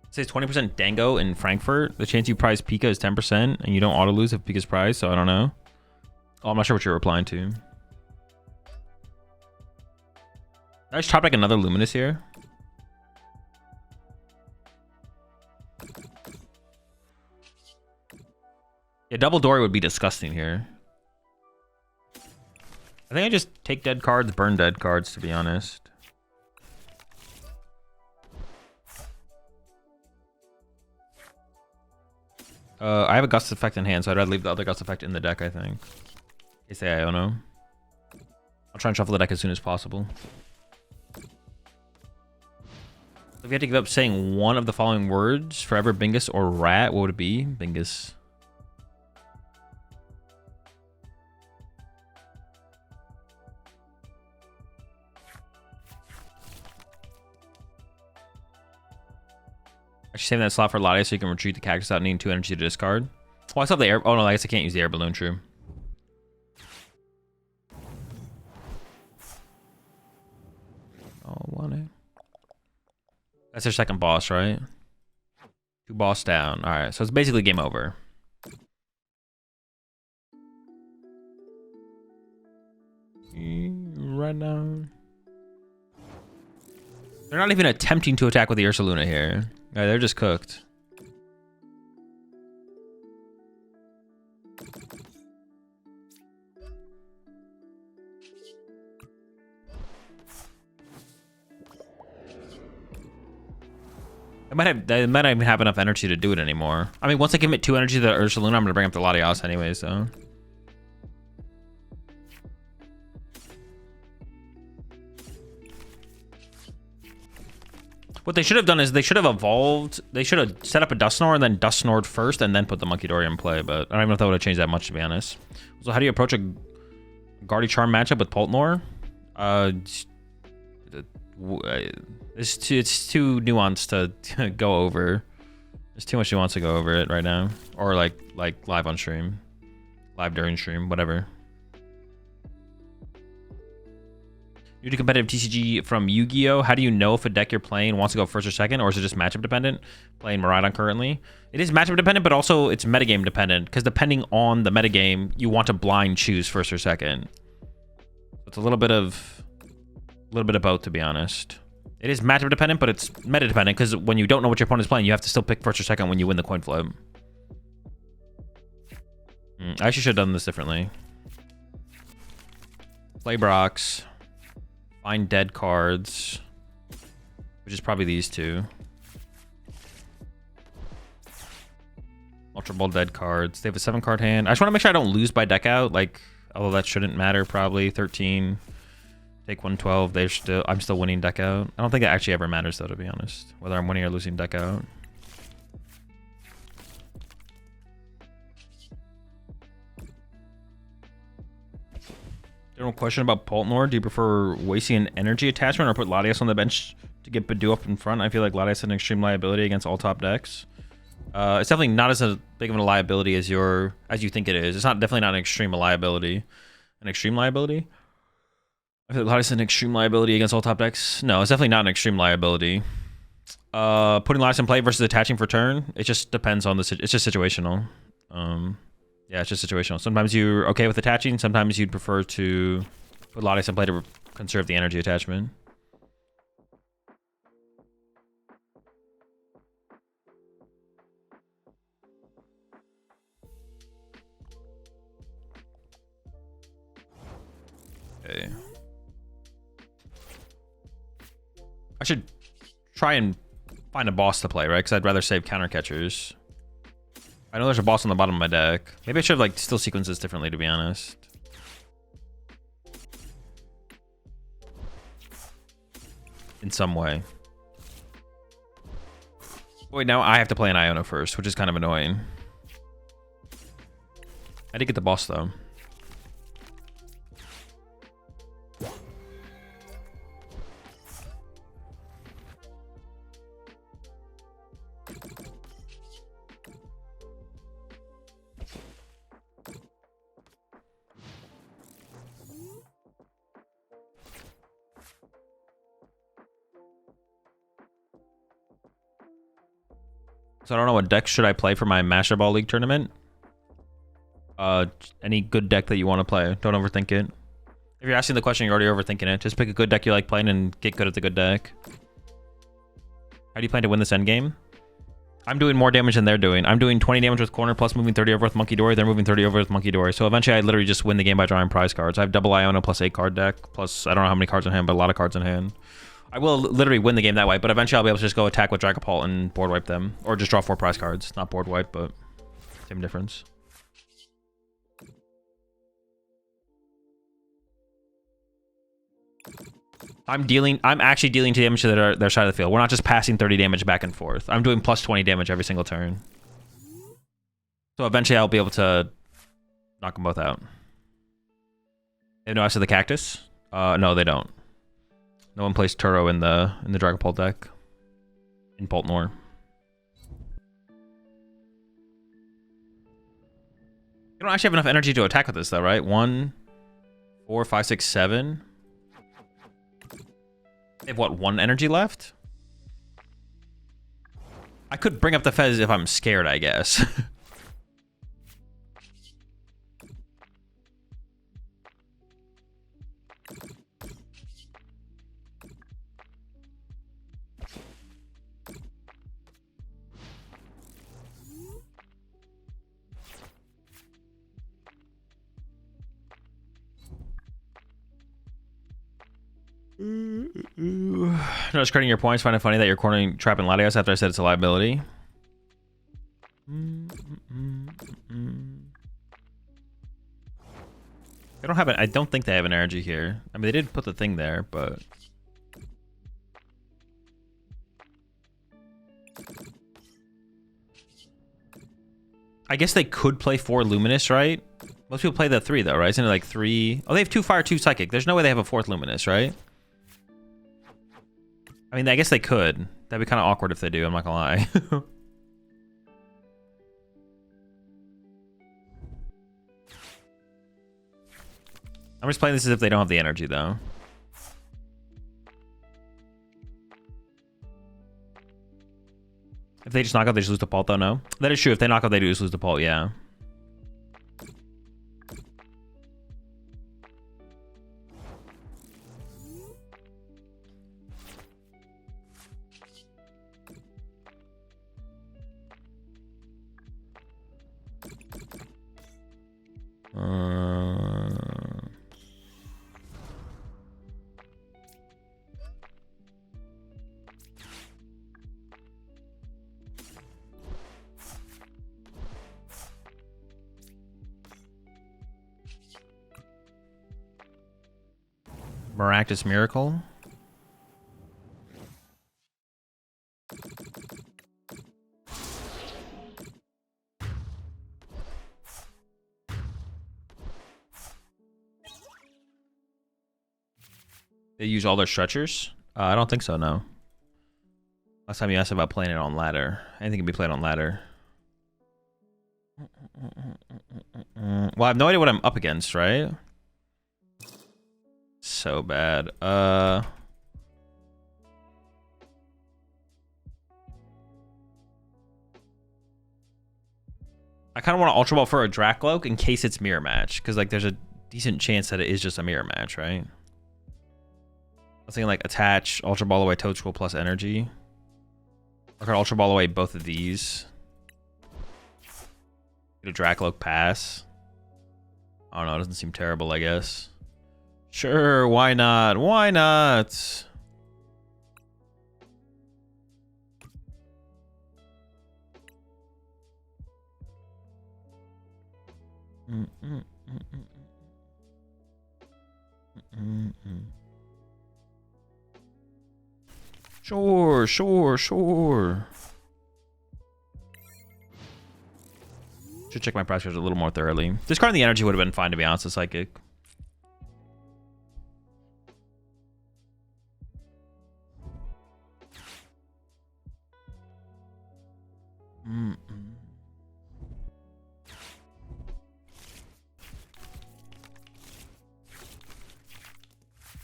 It says 20% Dango in Frankfurt. The chance you prize Pika is 10%, and you don't auto lose if Pika's prized, so I don't know. Oh, I'm not sure what you're replying to. I just chop back another Luminous here. Yeah, double Dory would be disgusting here. I think I just take dead cards, burn dead cards, to be honest. I have a Gust effect in hand, so I'd rather leave the other Gust effect in the deck, I think. In case they Iono. I'll try and shuffle the deck as soon as possible. If you had to give up saying one of the following words, forever, Bingus, or rat, what would it be? Bingus. Actually, saving that slot for Latias so you can retreat the Cactus without needing 2 energy to discard. Oh, I still have the air... Oh, no, I guess I can't use the Air Balloon, true. Oh, want it. That's their second boss, right? 2 boss down. All right, so it's basically game over. Right now. They're not even attempting to attack with the Ursaluna here. Yeah, they're just cooked. They might not even have enough energy to do it anymore. I mean, once I commit 2 energy to the Ursaluna, I'm gonna bring up the Latias anyway, so. What they should have done is they should have evolved. They should have set up a Dusknoir and then Dusknoired first and then put the Munkidori in play, but I don't even know if that would have changed that much, to be honest. So how do you approach a Gardevoir matchup with Poltnor? It's too nuanced to go over. There's too much nuance to go over it right now. Or like live on stream. Live during stream, whatever. New to competitive TCG from Yu-Gi-Oh! How do you know if a deck you're playing wants to go first or second, or is it just matchup dependent? Playing Miraidon currently. It is matchup dependent, but also it's metagame dependent, because depending on the metagame, you want to blind choose first or second. It's a little bit of both, to be honest. It is matchup dependent, but it's meta dependent, because when you don't know what your opponent's playing, you have to still pick first or second when you win the coin flip. I actually should have done this differently. Play Brox. Find dead cards, which is probably these two. Ultra Ball dead cards. They have a 7-card hand. I just want to make sure I don't lose by deck out. Like, although that shouldn't matter, probably. 13. Take 112. I'm still winning deck out. I don't think it actually ever matters, though, to be honest. Whether I'm winning or losing deck out. General question about Poltnor. Do you prefer wasting an energy attachment or put Latias on the bench to get Budew up in front? I feel like Latias is an extreme liability against all top decks. It's definitely not as big of a liability as you think it is. It's definitely not an extreme liability. An extreme liability? I feel like Latias is an extreme liability against all top decks. No, it's definitely not an extreme liability. Putting Latias in play versus attaching for turn, it just depends on it's just situational. Yeah, it's just situational. Sometimes you're okay with attaching. Sometimes you'd prefer to put Latias in play to conserve the energy attachment. Okay. I should try and find a boss to play, right? Because I'd rather save counter catchers. I know there's a boss on the bottom of my deck. Maybe I should have like still sequenced this differently, to be honest. In some way. Wait, now I have to play an Iono first, which is kind of annoying. I did get the boss though. So I don't know, what deck should I play for my Master Ball League tournament? Any good deck that you want to play. Don't overthink it. If you're asking the question, you're already overthinking it. Just pick a good deck you like playing and get good at the good deck. How do you plan to win this endgame? I'm doing more damage than they're doing. I'm doing 20 damage with corner plus moving 30 over with Munkidori. They're moving 30 over with Munkidori. So eventually I literally just win the game by drawing prize cards. I have double Iono plus 8-card deck. Plus, I don't know how many cards in hand, but a lot of cards in hand. I will literally win the game that way, but eventually I'll be able to just go attack with Dragapult and board wipe them. Or just draw 4 prize cards. Not board wipe, but same difference. I'm actually dealing damage to their side of the field. We're not just passing 30 damage back and forth. I'm doing plus 20 damage every single turn. So eventually I'll be able to knock them both out. They have no Ice of the Cactus? No, they don't. No one plays Turo in the Dragapult deck. In Poltnor. You don't actually have enough energy to attack with this though, right? 1, 4, 5, 6, 7. They have what, 1 energy left? I could bring up the Fez if I'm scared, I guess. No, just cutting your points. Find it funny that you're cornering trapping Latias after I said it's a liability. They don't have it. I don't think they have an energy here. I mean, they did put the thing there, but I guess they could play 4 Luminous, right? Most people play the 3 though, right? Isn't it like 3? Oh, they have 2 Fire, 2 Psychic. There's no way they have a 4th Luminous, right? I mean, I guess they could. That'd be kind of awkward if they do. I'm not gonna lie. I'm just playing this as if they don't have the energy, though. If they just knock out, they just lose the Pult, though, no? That is true. If they knock out, they do just lose the Pult, yeah. Maractus Miracle. They use all their stretchers? I don't think so, no. Last time you asked about playing it on ladder. Anything can be played on ladder. Well, I have no idea what I'm up against, right? So bad. I kind of want to Ultra Ball for a Drakloak in case it's mirror match, because like there's a decent chance that it is just a mirror match, right? I was thinking like attach, Ultra Ball away Toedscool plus energy. I could Ultra Ball away both of these. Get a Drakloak pass. I don't know, it doesn't seem terrible, I guess. Sure, why not? Why not? Sure, sure, sure. Should check my price cards a little more thoroughly. Discarding the energy would have been fine, to be honest, the Psychic.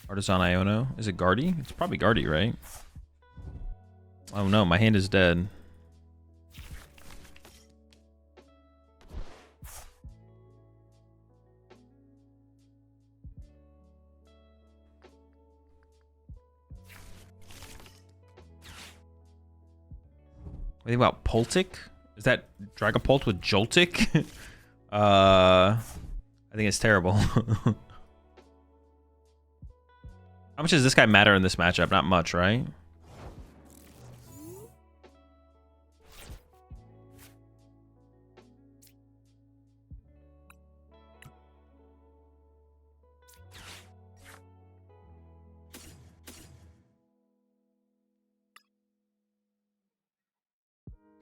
Artisan Iono. Is it Guardy? It's probably Guardy, right? Oh no, my hand is dead. What do you think about Pultic? Is that Dragapult with Joltic? I think it's terrible. How much does this guy matter in this matchup? Not much, right?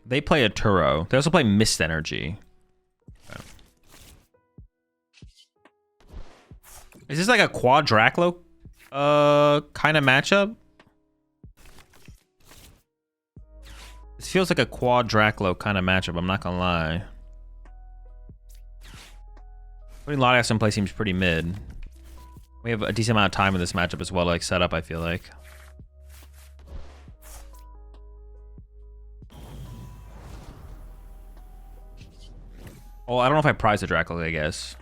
They play a Turo. They also play Mist Energy. Okay. Is this like a quad Drakloak kind of matchup? This feels like a quad Drakloak kind of matchup, I'm not gonna lie. Putting Latias in play seems pretty mid. We have a decent amount of time in this matchup as well to like set up, I feel like. Oh, I don't know if I prize the Drakloak, I guess.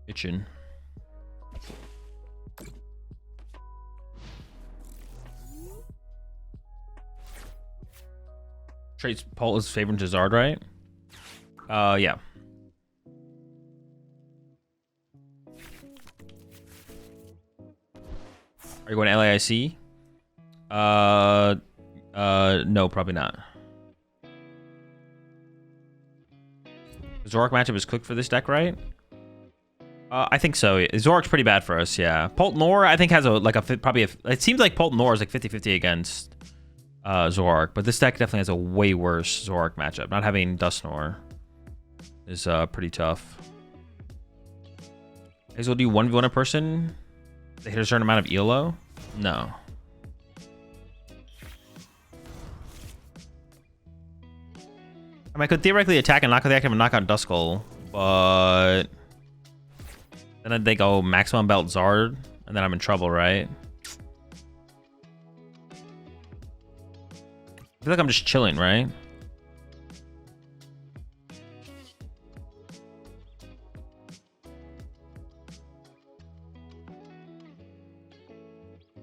Itching. Traits Paul is favoring Charizard, right? Yeah. Are you going to LAIC? No, probably not. Zoroark matchup is cooked for this deck, right? I think so. Zoroark's pretty bad for us, yeah. Poltnor, I think, has it seems like Poltnor is like 50-50 against Zoroark, but this deck definitely has a way worse Zoroark matchup. Not having Dusknoir is pretty tough. Azul, do you 1v1 a person? They hit a certain amount of ELO? No. I mean, I could theoretically attack and knock out the active and knock out Duskull, but then they go maximum belt Zard, and then I'm in trouble, right? I feel like I'm just chilling, right?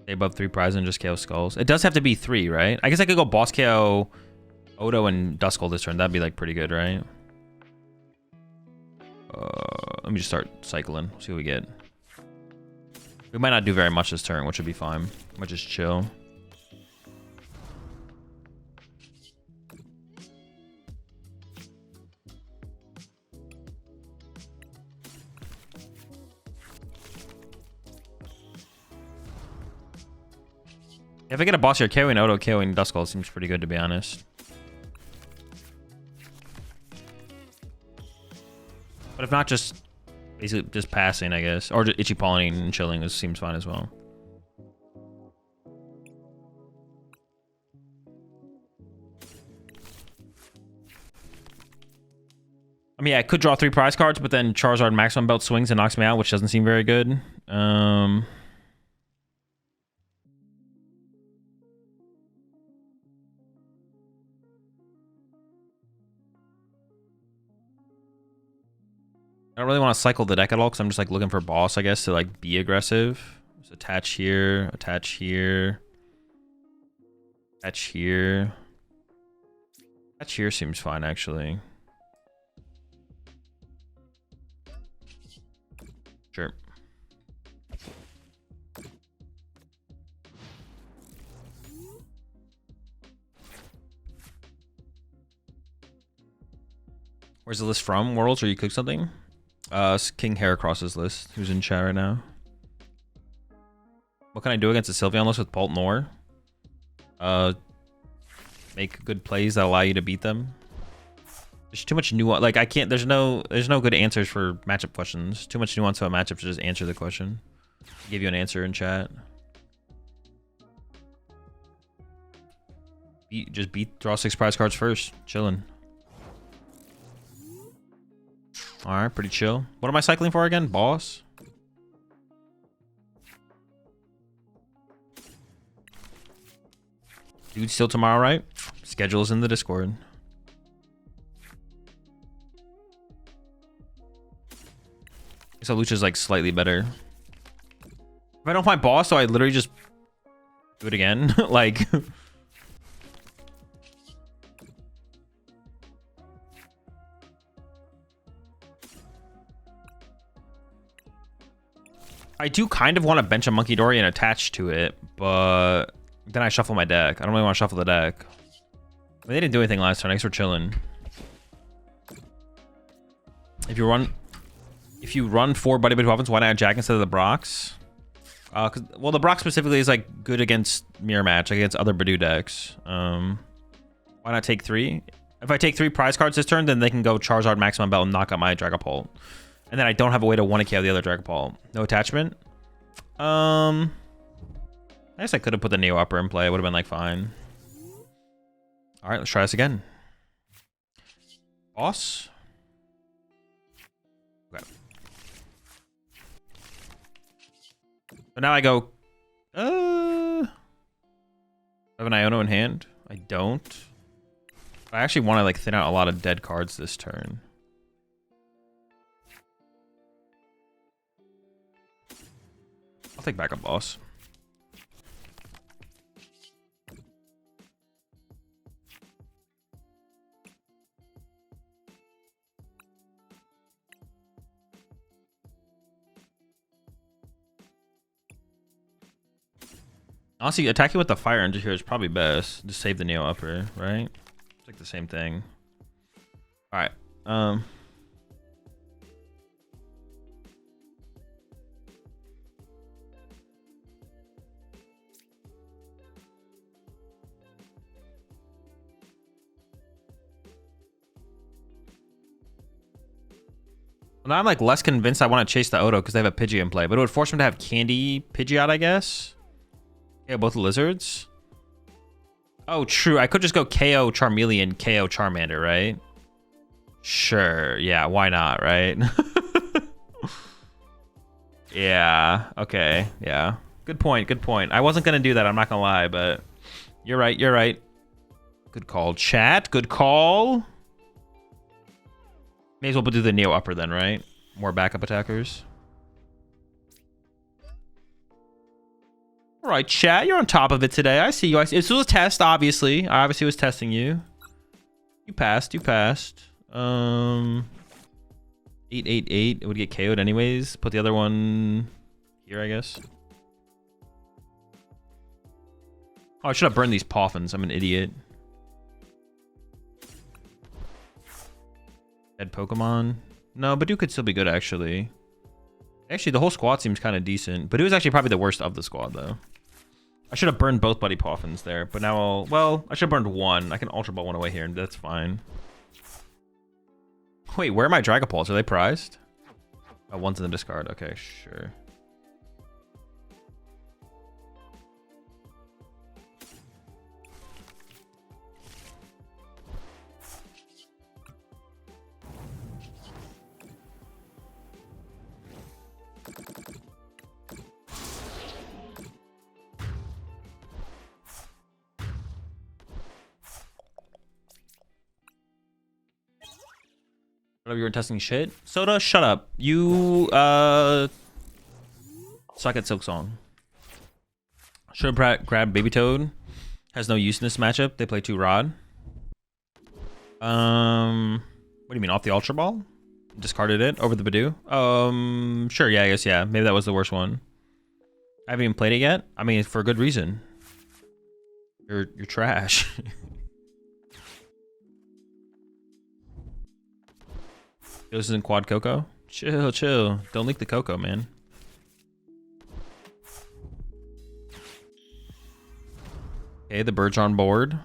Stay above 3 prizes and just KO skulls. It does have to be 3, right? I guess I could go boss KO Odo and Duskull this turn. That'd be like pretty good, right? Let me just start cycling. See what we get. We might not do very much this turn, which would be fine. Might just chill. If I get a boss here, KOing Odo, KOing Duskull seems pretty good, to be honest. But if not, just basically just passing, I guess. Or just itchy pawning and chilling seems fine as well. I mean, yeah, I could draw 3 prize cards, but then Charizard maximum belt swings and knocks me out, which doesn't seem very good. I don't really want to cycle the deck at all because I'm just like looking for boss, I guess, to like be aggressive. Just attach here, attach here, attach here. Attach here seems fine, actually. Sure. Where's the list from? Worlds, or you cook something? King Heracross's list, who's in chat right now. What can I do against a Sylveon list with Poltnor? Make good plays that allow you to beat them. There's too much nuance. Like, I can't. There's no good answers for matchup questions. Too much nuance about matchups to just answer the question. I'll give you an answer in chat. Draw 6 prize cards first. Chilling. Alright, pretty chill. What am I cycling for again? Boss? Dude, still tomorrow, right? Schedule's in the Discord. So Lucha's like slightly better. If I don't find boss, so I literally just do it again. Like... I do kind of want to bench a Munkidori and attach to it, but then I shuffle my deck. I don't really want to shuffle the deck. I mean, they didn't do anything last turn. I guess we're chilling. If you run 4 Buddy-Buddy Poffins, why not Jack instead of the Brox? Well, the Brox specifically is like good against mirror match, like against other Budew decks. Why not take 3? If I take 3 prize cards this turn, then they can go Charizard maximum belt and knock out my Dragapult. And then I don't have a way to 1 KO the other Dragapult. No attachment. I guess I could have put the Neo Upper in play. It would have been like fine. All right, let's try this again. Boss. Okay. So now I go. I have an Iono in hand. I don't. I actually want to like thin out a lot of dead cards this turn. I'll take back a boss. Honestly, attacking with the fire into here is probably best. Just save the Neo Upper, right? It's like the same thing. All right. Now I'm like less convinced I want to chase the Odo because they have a Pidgey in play, but it would force him to have Candy Pidgeot, I guess. Yeah, both lizards. Oh, true. I could just go KO Charmeleon, KO Charmander, right? Sure. Yeah, why not, right? Yeah. Okay. Yeah. Good point. Good point. I wasn't going to do that. I'm not going to lie, but you're right. You're right. Good call, chat. Good call. May as well do the Neo Upper then, right? More backup attackers. All right, chat, you're on top of it today. I see you. It was a test, obviously. I obviously was testing you. You passed. You passed. 888. It would get KO'd anyways. Put the other one here, I guess. Oh, I should have burned these Poffins. I'm an idiot. Dead Pokemon. No, Budew could still be good, actually. Actually, the whole squad seems kind of decent. Budew is actually probably the worst of the squad, though. I should have burned both Buddy Poffins there, but now I'll... Well, I should have burned one. I can Ultra Ball one away here, and that's fine. Wait, where are my Dragapults? Are they prized? Oh, one's in the discard. Okay, sure. You were testing shit. Soda, shut up. You suck at Silk Song. Should have grabbed Baby Toad. Has no use in this matchup. They play 2 Rod. What do you mean, off the Ultra Ball? Discarded it over the Budew? Sure, yeah, I guess, yeah. Maybe that was the worst one. I haven't even played it yet. I mean, for a good reason. You're trash. This isn't Quad Coco? Chill, chill. Don't leak the Coco, man. Okay, the bird's on board.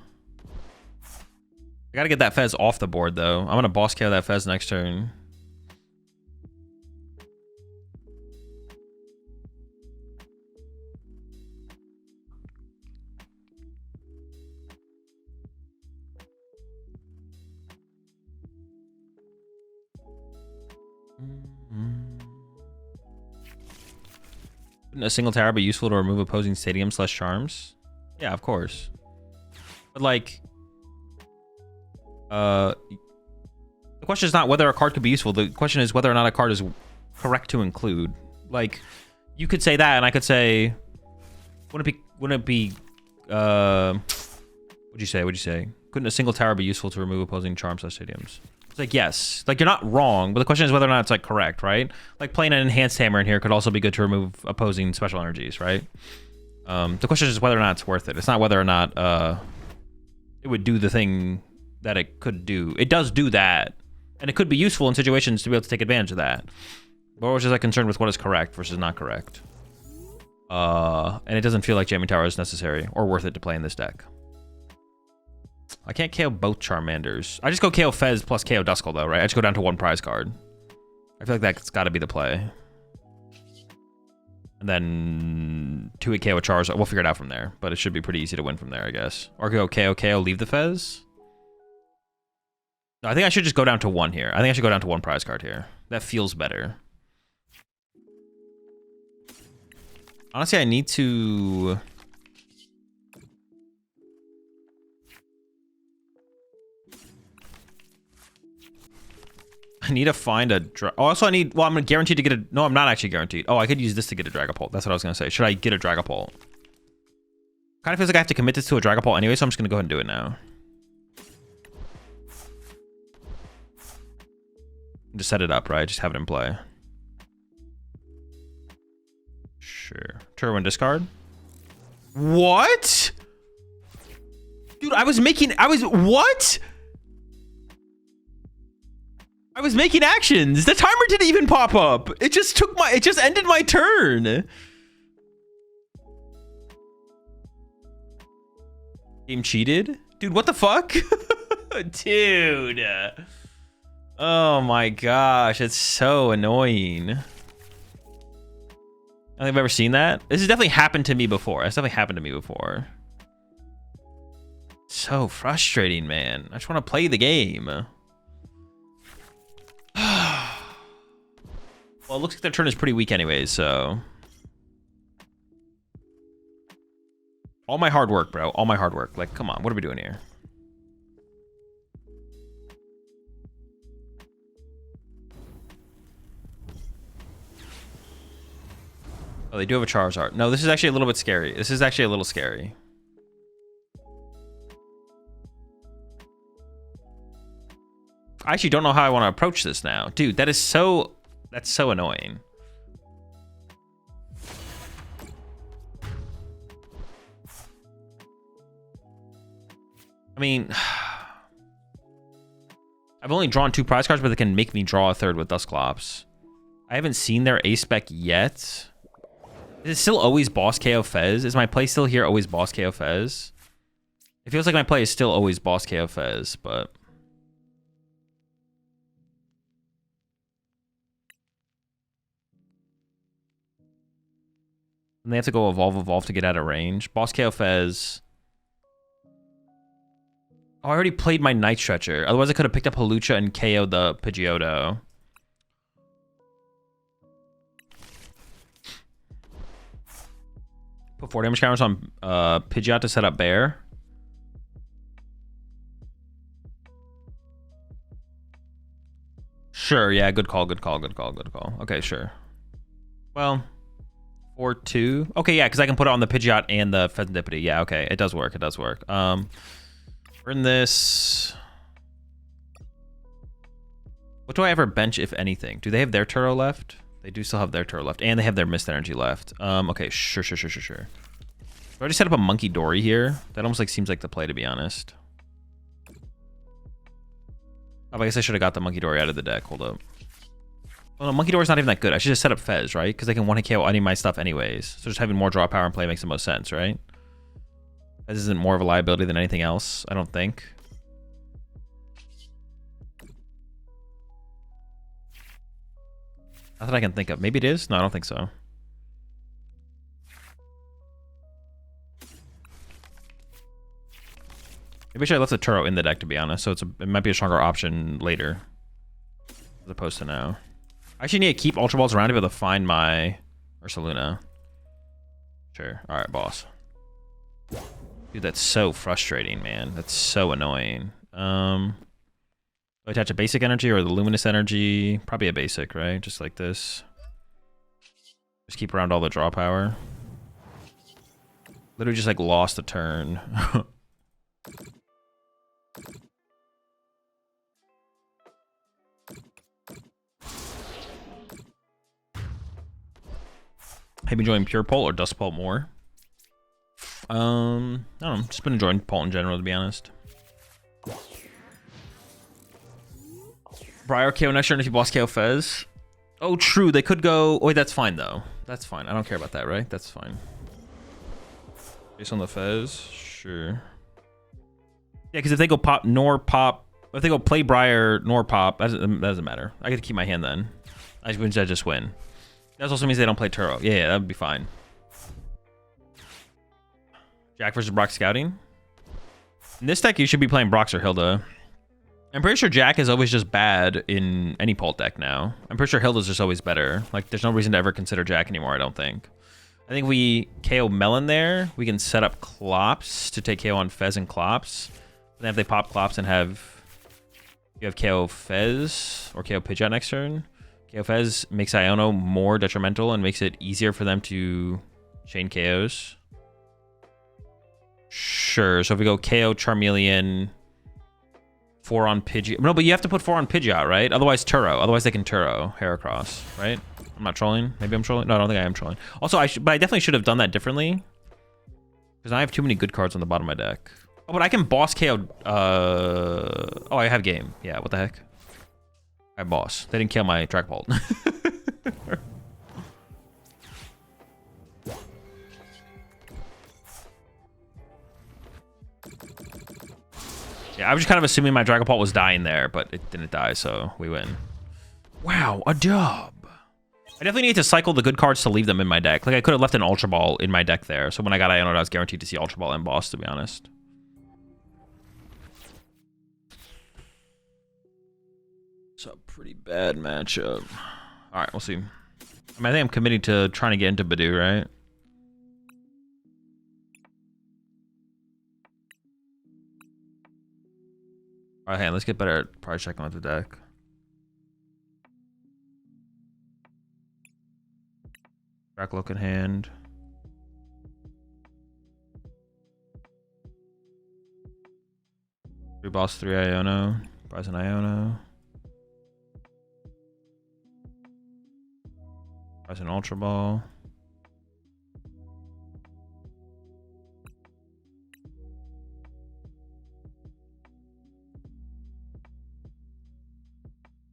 I gotta get that Fez off the board, though. I'm gonna boss KO that Fez next turn. Wouldn't a single tower be useful to remove opposing stadiums/charms? Yeah, of course. But like, the question is not whether a card could be useful. The question is whether or not a card is correct to include. Like, you could say that, and I could say, wouldn't it be? What'd you say? What'd you say? Couldn't a single tower be useful to remove opposing charms/stadiums? It's like, yes. Like, you're not wrong, but the question is whether or not it's, like, correct, right? Like, playing an enhanced hammer in here could also be good to remove opposing special energies, right? The question is whether or not it's worth it. It's not whether or not it would do the thing that it could do. It does do that, and it could be useful in situations to be able to take advantage of that. But we're just, like, concerned with what is correct versus not correct. And it doesn't feel like Jamming Tower is necessary or worth it to play in this deck. I can't KO both Charmanders. I just go KO Fez plus KO Duskull, though, right? I just go down to 1 prize card. I feel like that's got to be the play. And then 2-hit KO Charizard. We'll figure it out from there, but it should be pretty easy to win from there, I guess. Or go KO, leave the Fez. No, I think I should just go down to 1 here. I think I should go down to 1 prize card here. That feels better. Honestly, I need to... I need to find a... also, I need... Well, I'm guaranteed to get a... No, I'm not actually guaranteed. Oh, I could use this to get a Dragapult. That's what I was going to say. Should I get a Dragapult? Kind of feels like I have to commit this to a Dragapult anyway, so I'm just going to go ahead and do it now. Just set it up, right? Just have it in play. Sure. Turo and discard. What? Dude, what? I was making actions. The timer didn't even pop up. It just ended my turn. Game cheated? Dude, what the fuck? Dude. Oh my gosh, it's so annoying. I don't think I've ever seen that. This has definitely happened to me before. That's definitely happened to me before. So frustrating, man. I just want to play the game. Well, it looks like their turn is pretty weak anyways, so. All my hard work, bro. All my hard work. Like, come on. What are we doing here? Oh, they do have a Charizard. No, this is actually a little bit scary. This is actually a little scary. I actually don't know how I want to approach this now. Dude, that's so annoying. I mean, I've only drawn 2 prize cards, but they can make me draw a third with Dusclops. I haven't seen their ace spec yet. Is it still always boss KO Fez? Is my play still here always boss KO Fez? It feels like my play is still always boss KO Fez, but... And they have to go evolve to get out of range. Boss KO Fez. Oh, I already played my Night Stretcher. Otherwise, I could have picked up Hawlucha and KO'd the Pidgeotto. Put 4 damage counters on Pidgeot to set up Bear. Sure, yeah, good call. Okay, sure. Well, 4-2. Okay, yeah, because I can put it on the Pidgeot and the Fezandipiti. Yeah, okay, it does work. We're in this. What do I ever bench, if anything? Do they have their Turo left? They do still have their Turo left, and they have their Mist Energy left. Okay, sure. I already set up a Munkidori here. That almost like seems like the play, to be honest. Oh, I guess I should have got the Munkidori out of the deck. Hold up. Well, no, Munkidori's not even that good. I should just set up Fez, right? Because they can one-hit KO any of my stuff anyways. So just having more draw power and play makes the most sense, right? Fez isn't more of a liability than anything else, I don't think. Not that I can think of. Maybe it is? No, I don't think so. Maybe I should have left the Turo in the deck, to be honest. So it might be a stronger option later, as opposed to now. I actually need to keep Ultra Balls around to be able to find my Ursaluna. Sure. All right, boss. Dude, that's so frustrating, man. That's so annoying. Do I attach a basic energy or the luminous energy? Probably a basic, right? Just like this. Just keep around all the draw power. Literally just like lost a turn. Have you enjoying Pure Pult or Dust Pult more? I don't know. Just been enjoying Pult in general, to be honest. Briar KO next turn if you boss KO Fez. Oh, true. They could go... Oh, wait, that's fine, though. That's fine. I don't care about that, right? That's fine. Based on the Fez? Sure. Yeah, because if they go pop, nor pop... If they go play Briar, nor pop, that doesn't matter. I get to keep my hand then. I just win. That also means they don't play Turo. Yeah, that would be fine. Jack versus Brock Scouting. In this deck, you should be playing Brox or Hilda. I'm pretty sure Jack is always just bad in any Pult deck now. I'm pretty sure Hilda's just always better. Like, there's no reason to ever consider Jack anymore, I don't think. I think we KO Melon there. We can set up Clops to take KO on Fez and Clops. Then if they pop Clops and have... You have KO Fez or KO Pidgeot next turn. KO Fez makes Iono more detrimental and makes it easier for them to chain KOs. Sure, so if we go KO Charmeleon, 4 on Pidgeot. No, but you have to put 4 on Pidgeot, right? Otherwise Turo. Otherwise they can Turo Heracross, right? I'm not trolling. Maybe I'm trolling. No, I don't think I am trolling. Also, but I definitely should have done that differently. Because I have too many good cards on the bottom of my deck. Oh, but I can boss KO. Oh, I have game. Yeah, what the heck? I have boss. They didn't kill my Dragapult. Yeah, I was just kind of assuming my Dragapult was dying there, but it didn't die, so we win. Wow, a dub. I definitely need to cycle the good cards to leave them in my deck. Like, I could have left an Ultra Ball in my deck there. So when I got Iono, I was guaranteed to see Ultra Ball and boss, to be honest. It's a pretty bad matchup. All right, we'll see. I mean, I think I'm committing to trying to get into Budew, right? All right, hey, let's get better at probably checking out the deck. Drakloak in hand. Three boss, three Iono. Prize an Iono. Prize an Ultra Ball.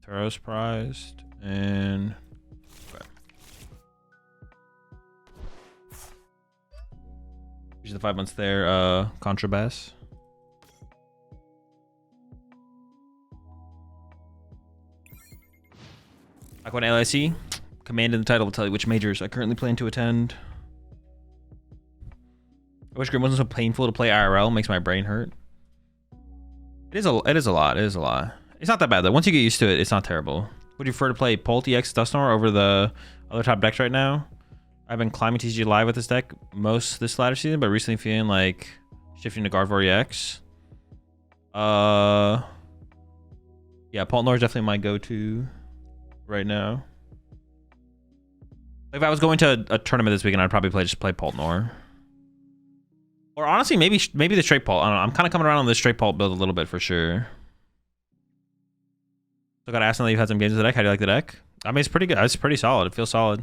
Turo's prized. And... Use the 5 months there, Contrabass. Like what LIC? Command in the title will tell you which majors I currently plan to attend. I wish Grim wasn't so painful to play IRL, makes my brain hurt. It is a lot, it is a lot. It's not that bad though. Once you get used to it, it's not terrible. Would you prefer to play Pult EX Dusknoir over the other top decks right now? I've been climbing TCG live with this deck most this latter season, but recently feeling like shifting to Gardevoir EX. Yeah, Pult Noir is definitely my go-to right now. If I was going to a tournament this weekend, I'd probably just play Pult Noir. Or honestly, maybe the straight Pult. I don't know. I'm kind of coming around on the straight Pult build a little bit for sure. So gotta ask now that you've had some games with the deck. How do you like the deck? I mean, it's pretty good. It's pretty solid. It feels solid.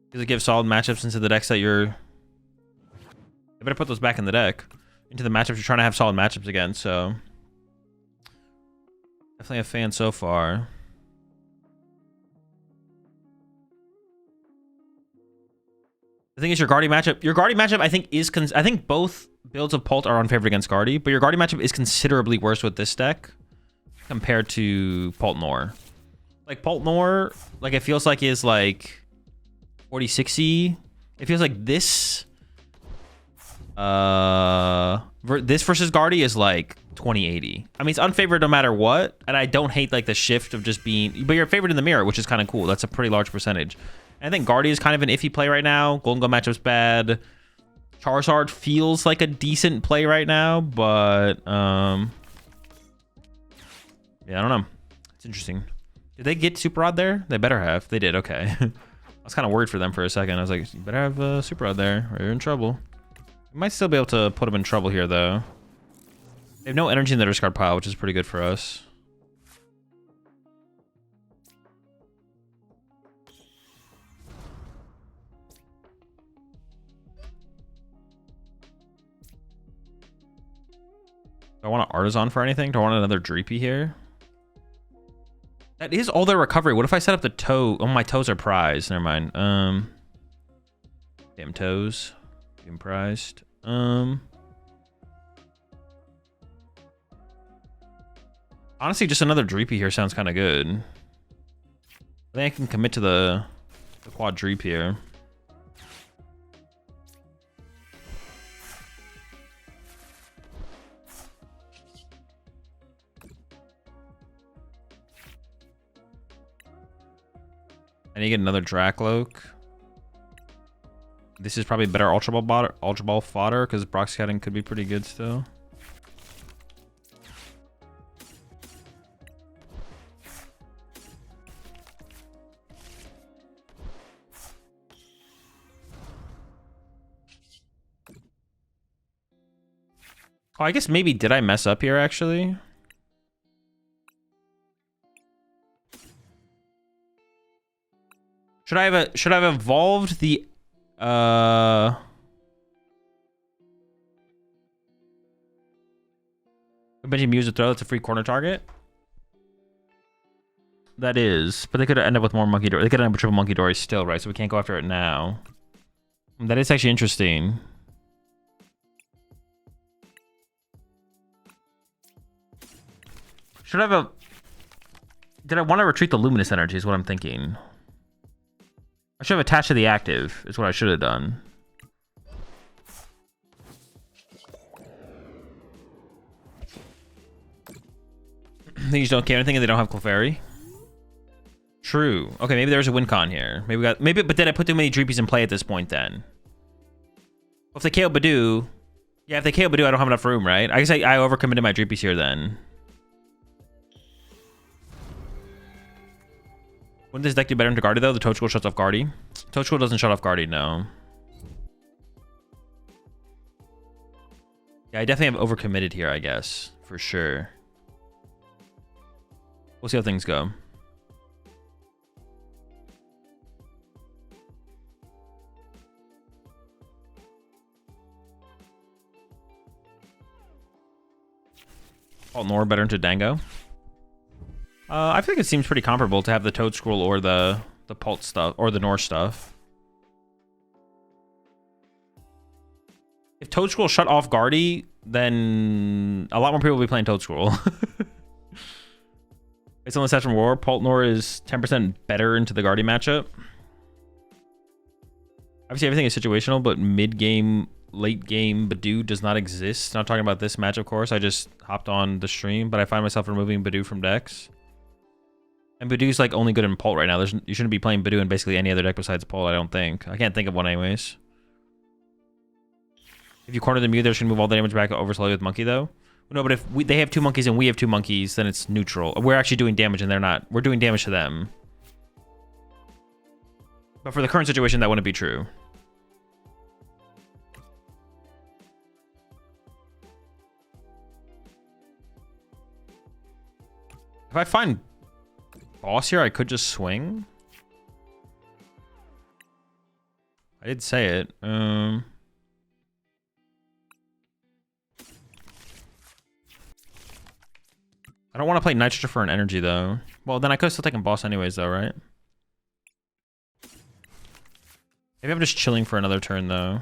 Because it gives solid matchups into the decks that you're... You better put those back in the deck. Into the matchups you're trying to have solid matchups again, so... Definitely a fan so far. The thing is, your Guardy matchup, I think, is... I think both builds of Pult are unfavored against Guardy, but your Guardy matchup is considerably worse with this deck compared to Pult Noir. Like, Pult Noir, like, it feels like is, like... 40-60. It feels like this this versus Guardy is like 20-80. I mean, it's unfavored no matter what, and I don't hate like the shift of just being, but you're favored in the mirror, which is kind of cool. That's a pretty large percentage. And I think Guardy is kind of an iffy play right now. Gholdengo matchup's bad. Charizard feels like a decent play right now, but yeah, I don't know. It's interesting. Did they get Super Rod there? They better have. They did. Okay. I was kind of worried for them for a second. I was like, you better have Super Rod there or you're in trouble. We might still be able to put them in trouble here, though. They have no energy in the discard pile, which is pretty good for us. Do I want an Artisan for anything? Do I want another Dreepy here? That is all their recovery. What if I set up the toe? Oh, my toes are prized. Never mind. Damn toes. Getting prized. Honestly, just another Dreepy here sounds kind of good. I think I can commit to the quad Dreep here. I need to get another Drakloak. This is probably better Ultra Ball fodder because Brock Scouting could be pretty good still. Oh, I guess maybe did I mess up here actually? Should I have evolved the A bunch of Mews to throw. That's a free corner target. That is, but they could end up with more Munkidori. They could end up with triple Munkidori still, right? So we can't go after it now. That is actually interesting. Should I have a... Did I want to retreat the Luminous Energy is what I'm thinking. I should have attached to the active is what I should have done. They just don't care anything and they don't have Clefairy. True. Okay, maybe there's a win con here. Maybe, but did I put too many Dreepies in play at this point then? Well, if they KO Budew... Yeah, if they KO Budew, I don't have enough room, right? I guess I overcommitted my Dreepies here then. Wouldn't this deck do better into Guardy though? The Toedscool shuts off Guardy. Toedscool doesn't shut off Guardy, no. Yeah, I definitely have overcommitted here, I guess. For sure. We'll see how things go. Nor better into Dango. I feel like it seems pretty comparable to have the Toedscruel or the Pult stuff or the Nor stuff. If Toedscruel shut off Guardy, then a lot more people will be playing Toedscruel. It's on the set from War. Pult Nor is 10% better into the Guardy matchup. Obviously, everything is situational, but mid-game, late-game Budew does not exist. Not talking about this match, of course. I just hopped on the stream, but I find myself removing Budew from decks. And Budew's like only good in Pult right now. You shouldn't be playing Budew in basically any other deck besides Pult, I don't think. I can't think of one anyways. If you corner the Mew, they're just going to move all the damage back over slowly with Monkey, though. No, but if they have 2 monkeys and we have 2 monkeys, then it's neutral. We're actually doing damage and they're not. We're doing damage to them. But for the current situation, that wouldn't be true. If I find boss here, I could just swing. I did say it. I don't want to play Night Stretcher for an energy, though. Well, then I could have still taken boss anyways, though, right? Maybe I'm just chilling for another turn, though.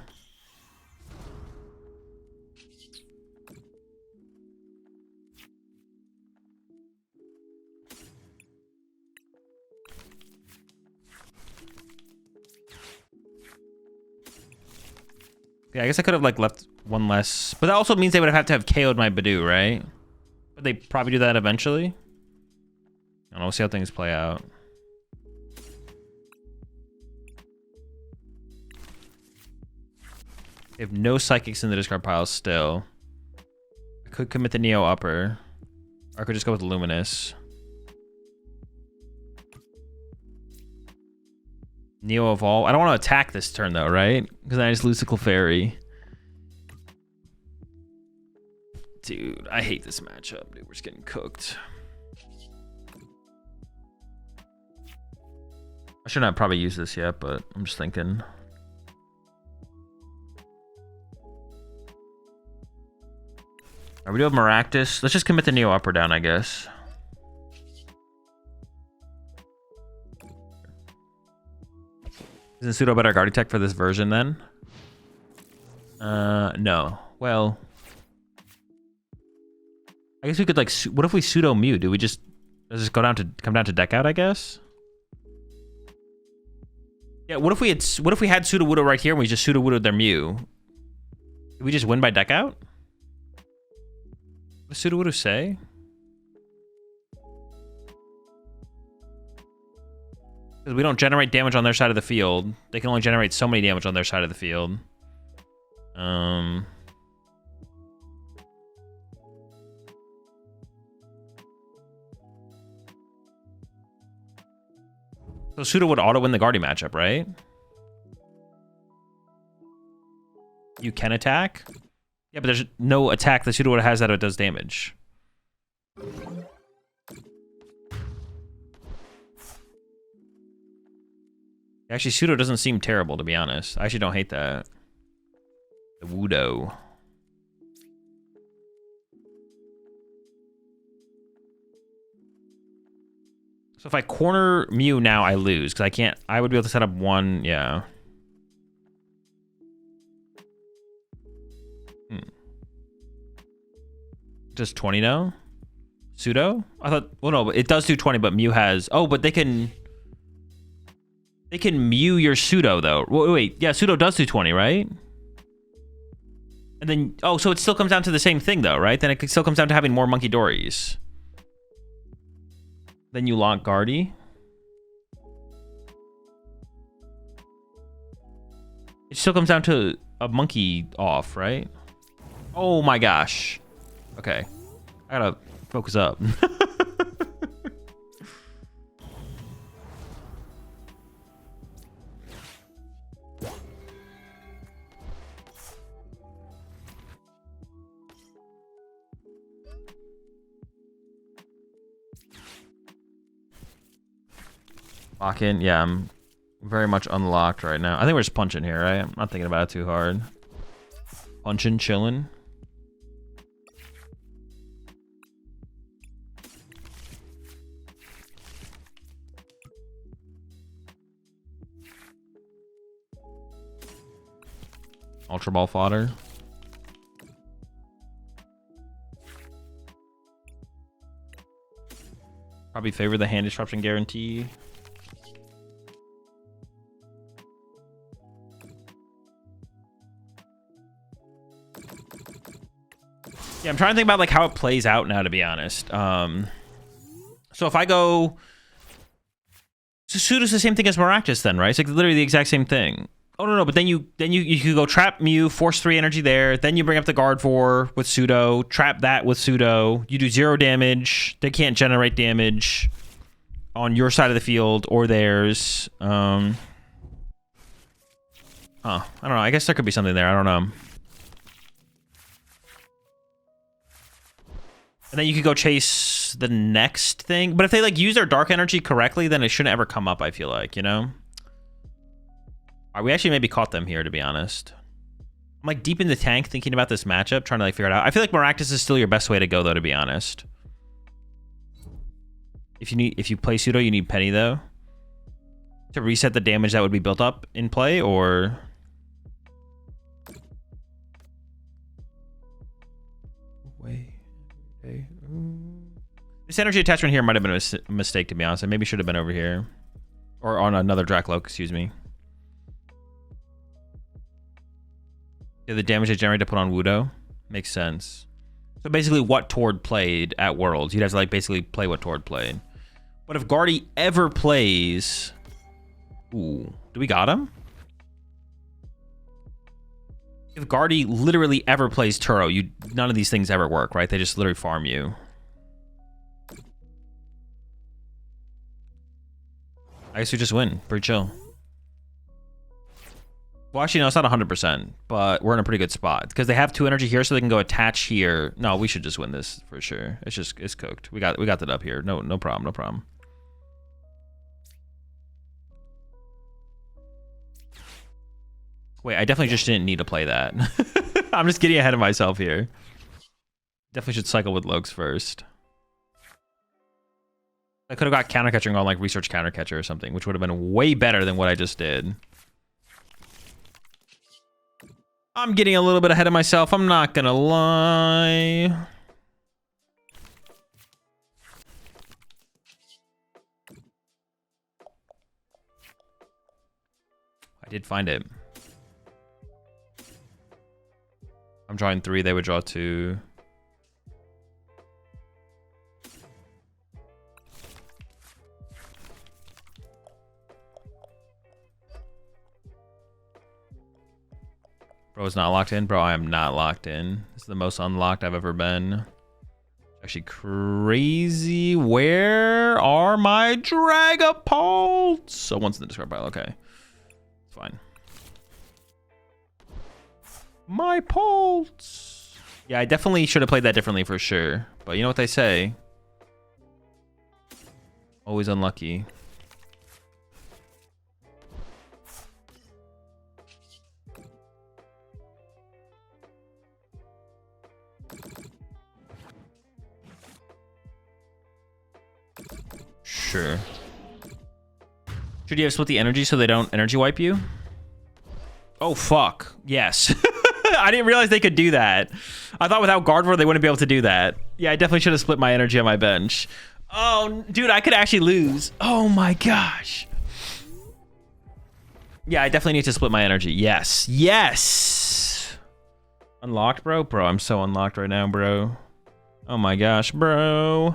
Yeah, I guess I could have like left one less, but that also means they would have to have KO'd my Budew, right? But they probably do that eventually. I don't know, we'll see how things play out. They have no psychics in the discard pile still. I could commit the Neo Upper, or I could just go with the Luminous. Neo Evolve. I don't want to attack this turn though, right? Because then I just lose to Clefairy. Dude, I hate this matchup. Dude, we're just getting cooked. I should not probably use this yet, but I'm just thinking. Alright, we do have Maractus. Let's just commit the Neo Upper down, I guess. Isn't Pseudo better Guardy Tech for this version then? No. Well, I guess we could like. What if we Pseudo Mew? Do we just does this come down to deck out? I guess. Yeah. What if we had Pseudo Wudo right here and we just Pseudo Wudoed their Mew? Did we just win by deck out? What does Pseudo Wudo say? We don't generate damage on their side of the field. They can only generate so many damage on their side of the field. So Pseudo would auto win the Guardy matchup, right? You can attack? Yeah, but there's no attack that Pseudo has that it does damage. Actually, pseudo doesn't seem terrible, to be honest. I actually don't hate that. The Budew. So if I corner Mew now, I lose because I can't. I would be able to set up one. Yeah. Does 20 now? Pseudo? I thought. Well, no, but it does do 20, but Mew has. Oh, but they can. They can Mew your pseudo though. Wait, yeah, pseudo does do 20, right? And then, oh, so it still comes down to the same thing though, right? Then it still comes down to having more Munkidoris. Then you lock Guardy. It still comes down to a monkey off, right? Oh my gosh. Okay. I gotta focus up. Lock in. Yeah, I'm very much unlocked right now. I think we're just punching here, right? I'm not thinking about it too hard. Punching, chilling. Ultra Ball fodder. Probably favor the hand disruption guarantee. Yeah, I'm trying to think about like how it plays out now, to be honest. So if I go, so Pseudo's the same thing as Maractus then, right? It's like literally the exact same thing. Oh no, but then you could go trap Mew, force 3 energy there. Then you bring up the guard 4 with Pseudo, trap that with Pseudo. You do 0 damage. They can't generate damage on your side of the field or theirs. I don't know. I guess there could be something there. I don't know. And then you could go chase the next thing. But if they like use their dark energy correctly, then it shouldn't ever come up, I feel like, you know? We actually maybe caught them here, to be honest. I'm like deep in the tank thinking about this matchup, trying to like figure it out. I feel like Maractus is still your best way to go though, to be honest. If you play Pseudo, you need Penny though. To reset the damage that would be built up in play, or... Wait. Okay. This energy attachment here might have been a mistake, to be honest. It maybe should have been over here. Or on another Drakloak, excuse me. Yeah, the damage they generate to put on Budew. Makes sense. So basically what Tord played at Worlds. You'd have to like basically play what Tord played. But if Guardy ever plays... Ooh, do we got him? If Guardy literally ever plays Turo, none of these things ever work, right? They just literally farm you. I guess we just win. Pretty chill. Well, actually, no, it's not 100%, but we're in a pretty good spot. Because they have 2 energy here, so they can go attach here. No, we should just win this for sure. It's cooked. We got that up here. No problem, no problem. Wait, I definitely just didn't need to play that. I'm just getting ahead of myself here. Definitely should cycle with Lokes first. I could have got counter catcher and gone like research counter catcher or something, which would have been way better than what I just did. I'm getting a little bit ahead of myself, I'm not gonna lie. I did find it. I'm drawing 3, they would draw 2. Bro is not locked in. Bro, I am not locked in. This is the most unlocked I've ever been. Actually crazy. Where are my Dragapults? So one's in the discard pile. Okay. It's fine. My Pults. Yeah, I definitely should have played that differently for sure. But you know what they say. Always unlucky. sure. Should you have split the energy so they don't energy wipe you? Oh, fuck. Yes. I didn't realize they could do that. I thought without Gardevoir, they wouldn't be able to do that. Yeah, I definitely should have split my energy on my bench. Oh, dude, I could actually lose. Oh, my gosh. Yeah, I definitely need to split my energy. Yes. Yes. Unlocked, bro? Bro, I'm so unlocked right now, bro. Oh, my gosh, bro.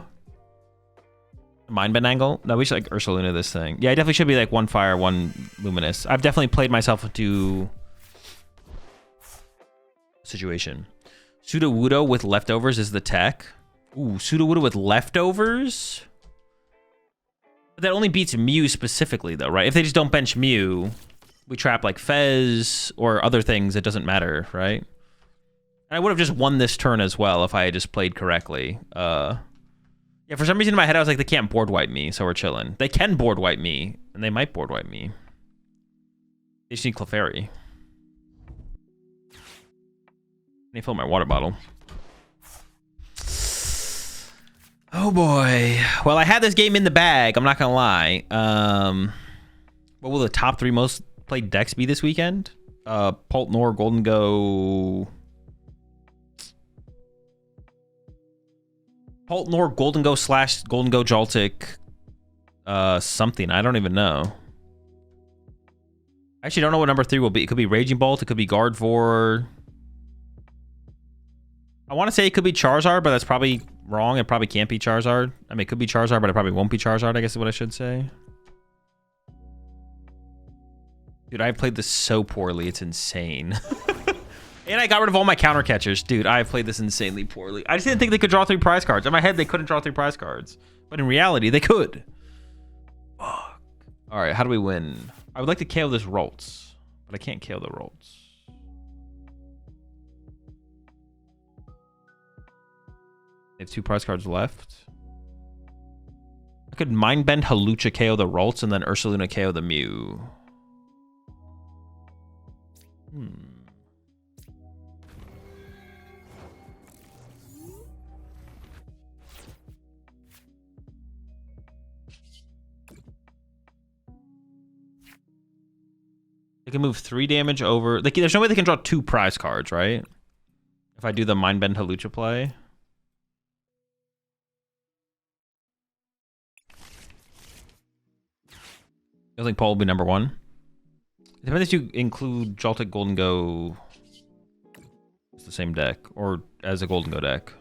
Mind bend angle? No, we should like Ursaluna this thing. Yeah, I definitely should be like 1 fire, 1 luminous. I've definitely played myself into situation. Sudowoodo with leftovers is the tech. Ooh, Sudowoodo with leftovers? But that only beats Mew specifically though, right? If they just don't bench Mew, we trap like Fez or other things, it doesn't matter, right? And I would have just won this turn as well if I had just played correctly. Yeah, for some reason in my head I was like, they can't board wipe me, so we're chilling. They can board wipe me, and they might board wipe me. They just need Clefairy. I need to fill my water bottle. Oh boy. Well, I had this game in the bag, I'm not gonna lie. What will the top 3 most played decks be this weekend? Pultnor, Gholdengo... Pultnor, Gholdengo / Gholdengo Joltik, something. I don't even know. I actually don't know what number 3 will be. It could be Raging Bolt. It could be Gardevoir. I want to say it could be Charizard, but that's probably wrong. It probably can't be Charizard. I mean, it could be Charizard, but it probably won't be Charizard, I guess is what I should say. Dude, I played this so poorly. It's insane. And I got rid of all my counter catchers. Dude, I've played this insanely poorly. I just didn't think they could draw 3 prize cards. In my head, they couldn't draw 3 prize cards. But in reality, they could. Fuck. All right, how do we win? I would like to KO this Roltz, but I can't KO the Roltz. They have 2 prize cards left. I could Mind Bend Hawlucha KO the Roltz and then Ursaluna KO the Mew. They can move 3 damage over. Like, there's no way they can draw 2 prize cards, right? If I do the Mind Bend Hawlucha play. I think Paul will be number 1. It depends if you include Joltik Gholdengo. It's the same deck, or as a Gholdengo deck.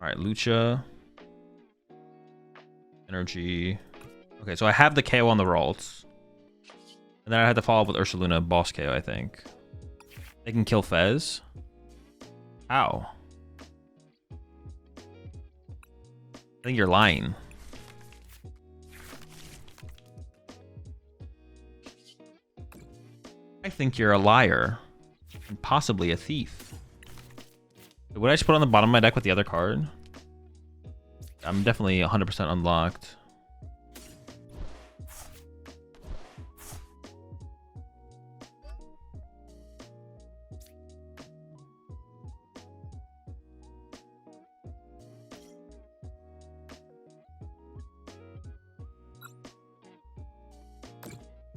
All right, Lucha. Energy. Okay, so I have the KO on the Roltz. And then I had to follow up with Ursaluna, boss KO, I think. They can kill Fez. How? I think you're lying. I think you're a liar. And possibly a thief. Would I just put on the bottom of my deck with the other card? I'm definitely 100% unlocked.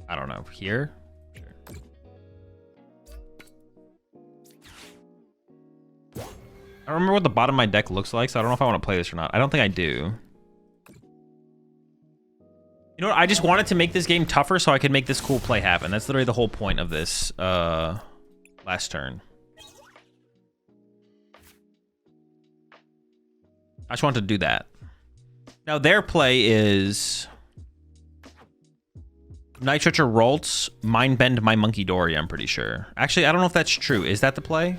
I don't know. Here? Sure. I don't remember what the bottom of my deck looks like, so I don't know if I want to play this or not. I don't think I do. You know what? I just wanted to make this game tougher so I could make this cool play happen. That's literally the whole point of this last turn. I just wanted to do that. Now their play is Night Stretcher Roltz, Mind Bend my Munkidori, I'm pretty sure. Actually, I don't know if that's true. Is that the play?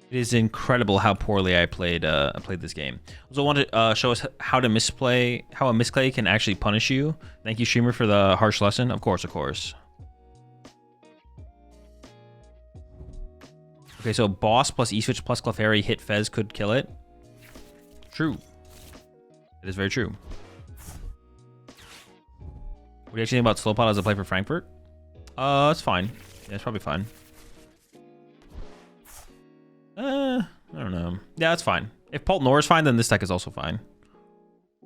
It is incredible how poorly I played this game. Also, I want to show us how to misplay, how a misplay can actually punish you. Thank you, streamer, for the harsh lesson. Of course, of course. Okay, so Boss plus E-Switch plus Clefairy hit Fez could kill it. True. It is very true. What do you actually think about Slowpoke as a play for Frankfurt? It's fine. Yeah, it's probably fine. Yeah, that's fine. If Pult Nor is fine, then this deck is also fine.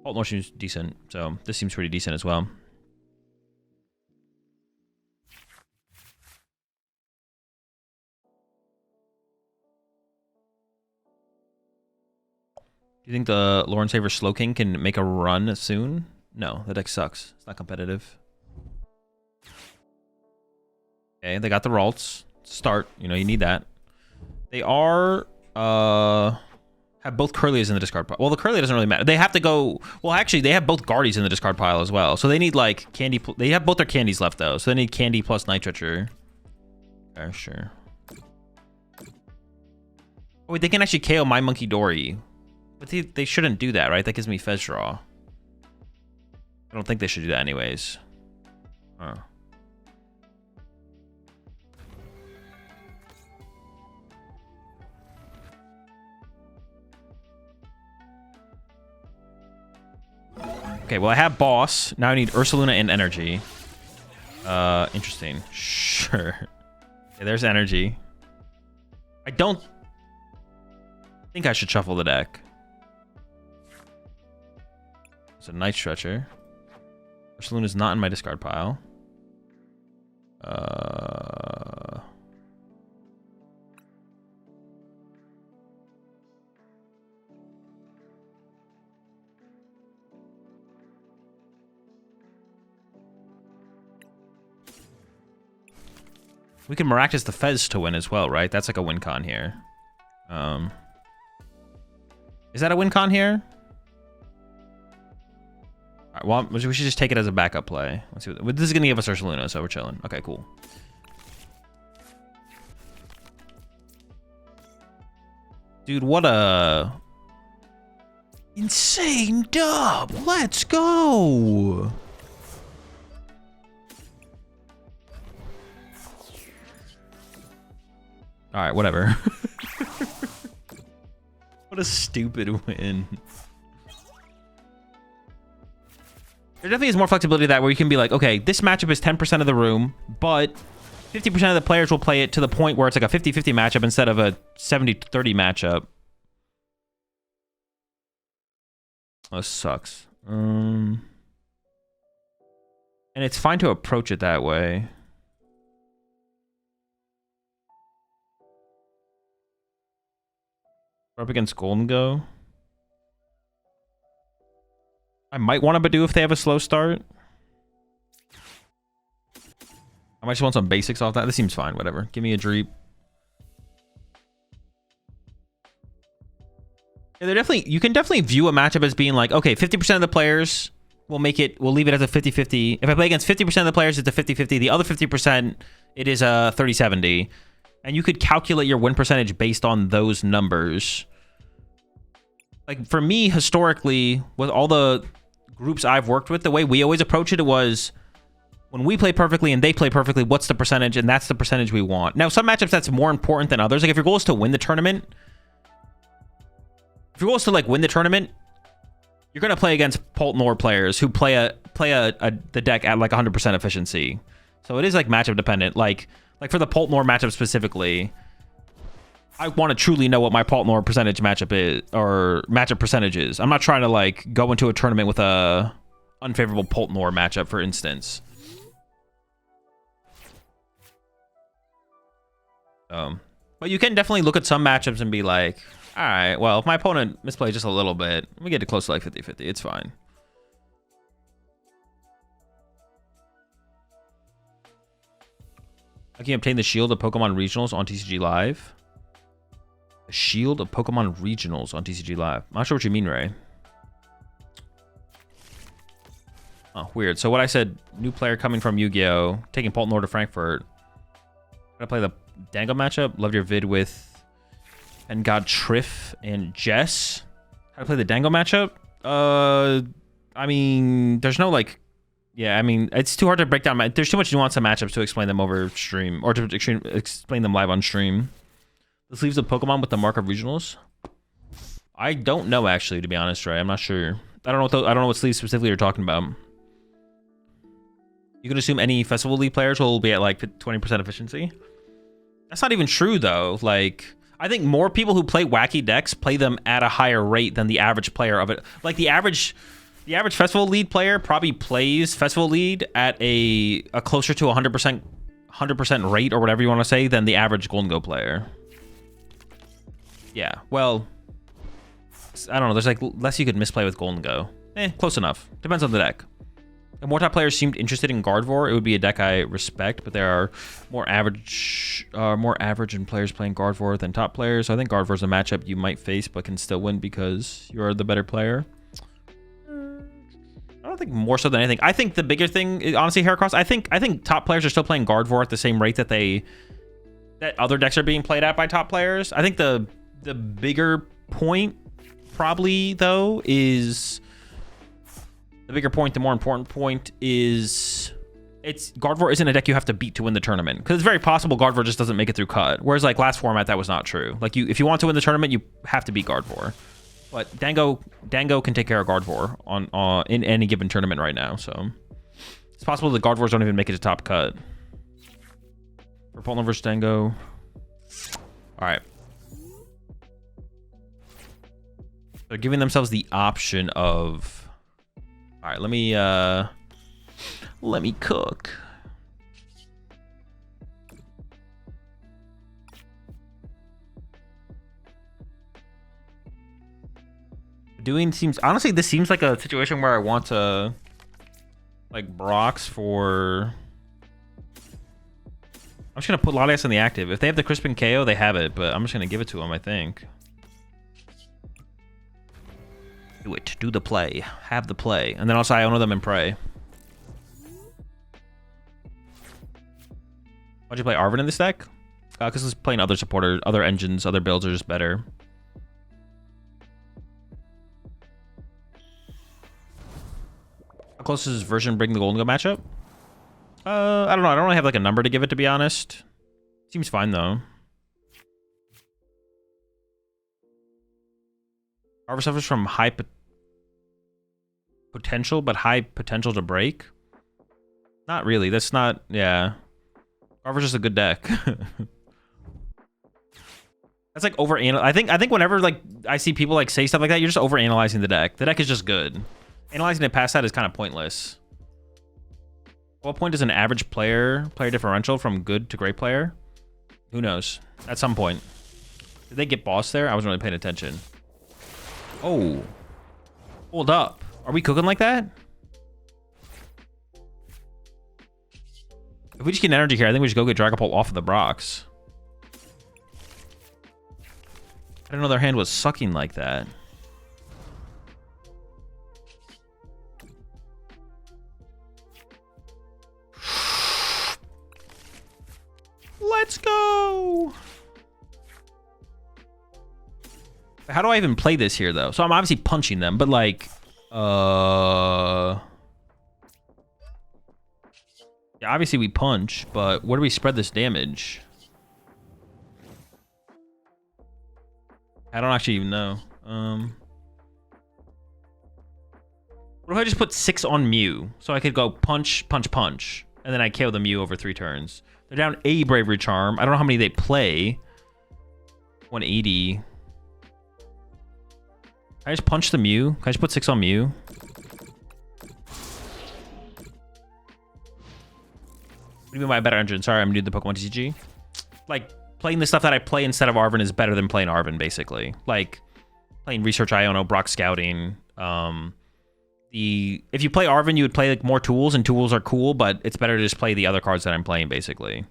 Pult Nor seems decent, so this seems pretty decent as well. Do you think the Lauren Saver Slowking can make a run soon? No, the deck sucks. It's not competitive. Okay, they got the Ralts. Start, you know, you need that. They are have both Curlias in the discard pile. Well, the Curlia doesn't really matter. They have to go. Well, actually, they have both Guardies in the discard pile as well. So they need like candy. They have both their candies left though. So they need candy plus Night Stretcher. Okay, sure. Oh, wait, they can actually KO my Munkidori. But they shouldn't do that, right? That gives me Fez draw. I don't think they should do that anyways. Huh. Okay, well, I have Boss. Now I need Ursaluna and Energy. Interesting. Sure. Okay, there's Energy. I don't think I should shuffle the deck. It's a Night Stretcher. Ursaluna's not in my discard pile. We can Maractus the Fez to win as well, right? That's like a win con here. Is that a win con here? All right, well, we should just take it as a backup play. Let's see what this is gonna give us Ursaluna, so we're chilling. Okay, cool. Dude, what a insane dub! Let's go! All right, whatever. What a stupid win. There definitely is more flexibility to that where you can be like, okay, this matchup is 10% of the room, but 50% of the players will play it to the point where it's like a 50-50 matchup instead of a 70-30 matchup. Oh, this sucks. And it's fine to approach it that way. We're up against Gholdengo. I might want to Budew if they have a slow start. I might just want some basics off that. This seems fine, whatever. Give me a Dreep. Yeah, they're definitely, you can definitely view a matchup as being like, okay, 50% of the players will make it, we'll leave it as a 50-50. If I play against 50% of the players, it's a 50-50. The other 50%, it is a 30-70. And you could calculate your win percentage based on those numbers. Like, for me, historically, with all the groups I've worked with, the way we always approach it was, when we play perfectly and they play perfectly, what's the percentage? And that's the percentage we want. Now, some matchups, that's more important than others. Like, if your goal is to win the tournament, if your goal is to, like, win the tournament, you're going to play against Pult Nor players who play the deck at, like, 100% efficiency. So it is, like, matchup dependent. Like for the Pult Nor matchup specifically, I want to truly know what my Pult Nor percentage matchup is, or matchup percentage is. I'm not trying to like go into a tournament with a unfavorable Pult Nor matchup, for instance. But you can definitely look at some matchups and be like, all right, well, if my opponent misplays just a little bit, we get it close to like 50-50. It's fine. I can obtain the Shield of Pokemon Regionals on TCG Live. The Shield of Pokemon Regionals on TCG Live. I'm not sure what you mean, Ray. Oh, weird. So what I said, new player coming from Yu-Gi-Oh! Taking Pult Nor to Frankfurt. Gonna play the Dango matchup. Loved your vid with God Triff and Jess. How to play the Dango matchup? I mean, there's no like... Yeah, I mean, it's too hard to break down. There's too much nuance in matchups to explain them over stream, or to explain them live on stream. This leaves the Pokemon with the mark of regionals. I don't know, actually, to be honest, Ray. I'm not sure. I don't know what sleeves specifically you're talking about. You can assume any Festival League players will be at like 20% efficiency. That's not even true, though. Like, I think more people who play wacky decks play them at a higher rate than the average player of it. Like the average Festival Lead player probably plays Festival Lead at a closer to 100% rate or whatever you want to say than the average Gholdengo player. Yeah, well, I don't know. There's like less you could misplay with Gholdengo. Close enough. Depends on the deck. If more top players seemed interested in Gardevoir, it would be a deck I respect, but there are more average in players playing Gardevoir than top players. So I think Gardevoir is a matchup you might face, but can still win because you're the better player. I don't think more so than anything. I think the bigger thing is honestly Heracross. I think top players are still playing Gardevoir at the same rate that other decks are being played at by top players. I think the bigger point probably though is the more important point is Gardevoir isn't a deck you have to beat to win the tournament, because it's very possible Gardevoir just doesn't make it through cut. Whereas like last format that was not true. Like if you want to win the tournament, you have to beat Gardevoir. But Dango can take care of Gardevoir in any given tournament right now. So it's possible that Gardevoirs don't even make it to top cut. Repulno versus Dango. All right. They're giving themselves the option of. All right, let me cook. Honestly, this seems like a situation where I want to like Brox for. I'm just gonna put Latias in the active. If they have the Crispin KO, they have it, but I'm just gonna give it to them, I think. Do it. Do the play. Have the play. And then also Iono them and pray. Why'd you play Arven in this deck? Because it's playing other supporters, other engines, other builds are just better. How close does this version bring the Gholdengo matchup? I don't know. I don't really have like a number to give it, to be honest. Seems fine though. Gardevoir suffers from high potential, but high potential to break. Not really. That's not. Yeah. Gardevoir's just a good deck. That's like I think whenever like I see people like say stuff like that, you're just overanalyzing the deck. The deck is just good. Analyzing it past that is kind of pointless. What point is an average player differential from good to great player? Who knows? At some point. Did they get boss there? I wasn't really paying attention. Oh. Hold up. Are we cooking like that? If we just get energy here, I think we should go get Dragapult off of the Brox. I didn't know their hand was sucking like that. Let's go. How do I even play this here, though? So I'm obviously punching them, but like, yeah, obviously we punch, but where do we spread this damage? I don't actually even know. What if I just put 6 on Mew? So I could go punch, punch, punch, and then I KO the Mew over 3 turns. They're down a Bravery Charm. I don't know how many they play. 180. Can I just punch the Mew? Can I just put 6 on Mew? What do you mean by a better engine? Sorry, I'm new to the Pokemon TCG. Like, playing the stuff that I play instead of Arven is better than playing Arven, basically. Like, playing Research Iono, Brock Scouting. If you play Arven, you would play like more tools, and tools are cool, but it's better to just play the other cards that I'm playing, basically.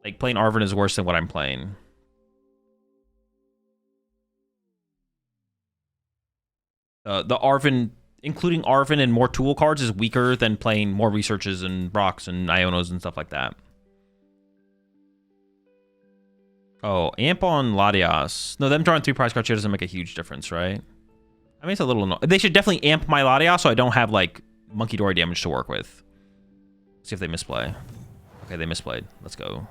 Like, playing Arven is worse than what I'm playing. The Arven, including Arven and more tool cards, is weaker than playing more researches and Brocks and Ionos and stuff like that. Oh, Amp on Latias. No, them drawing 3 prize cards here doesn't make a huge difference, right? I mean, it's a little... They should definitely amp my Latias so I don't have, like, Munkidori damage to work with. See if they misplay. Okay, they misplayed. Let's go.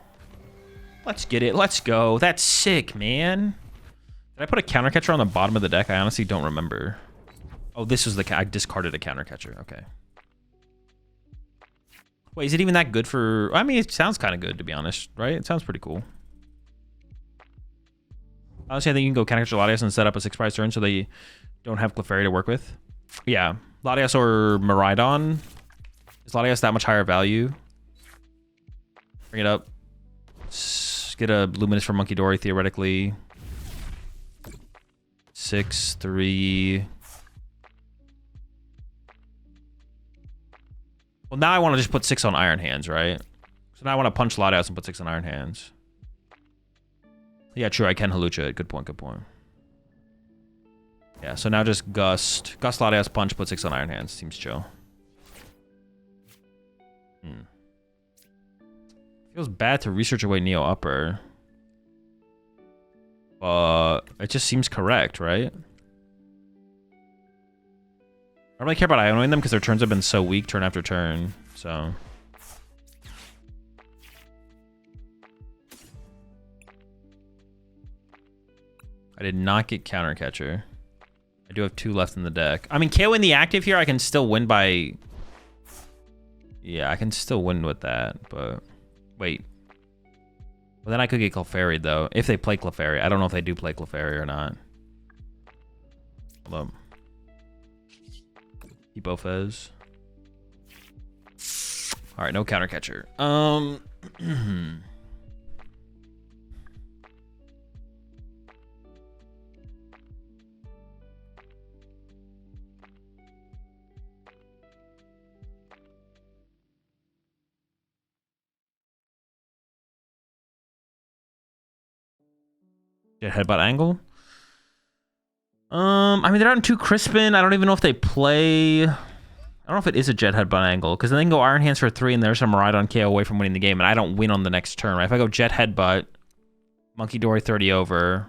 Let's get it. Let's go. That's sick, man. Did I put a counter catcher on the bottom of the deck? I honestly don't remember. Oh, this was the... I discarded a counter catcher. Okay. Wait, is it even that good for... I mean, it sounds kind of good, to be honest, right? It sounds pretty cool. Honestly, I think you can go counter Latias and set up a 6-prize turn so they don't have Clefairy to work with. Yeah, Latias or Miraidon. Is Latias that much higher value? Bring it up. Get a Luminous from Munkidori, theoretically. 6, 3. Well, now I want to just put 6 on Iron Hands, right? So now I want to punch Latias and put 6 on Iron Hands. Yeah, true. I can Hawlucha it. Good point. Good point. Yeah, so now just Gust. Gust Latias, punch, put 6 on Iron Hands. Seems chill. Feels bad to research away Neo Upper. It just seems correct, right? I don't really care about Ionoing them because their turns have been so weak turn after turn, so... I did not get Counter Catcher. I do have 2 left in the deck. I mean, KO in the active here, I can still win by... Yeah, I can still win with that, but... Wait. Well, then I could get Clefairy, though. If they play Clefairy. I don't know if they do play Clefairy or not. Hold up. Hippo Fez. Alright, no Counter Catcher. Jet Headbutt angle. I mean, they're not too Crispin. I don't even know if they play. I don't know if it is a Jet Headbutt angle because then they can go Iron Hands for 3 and there's some Miraidon KO away from winning the game, and I don't win on the next turn. Right? If I go Jet Headbutt, Munkidori 30 over,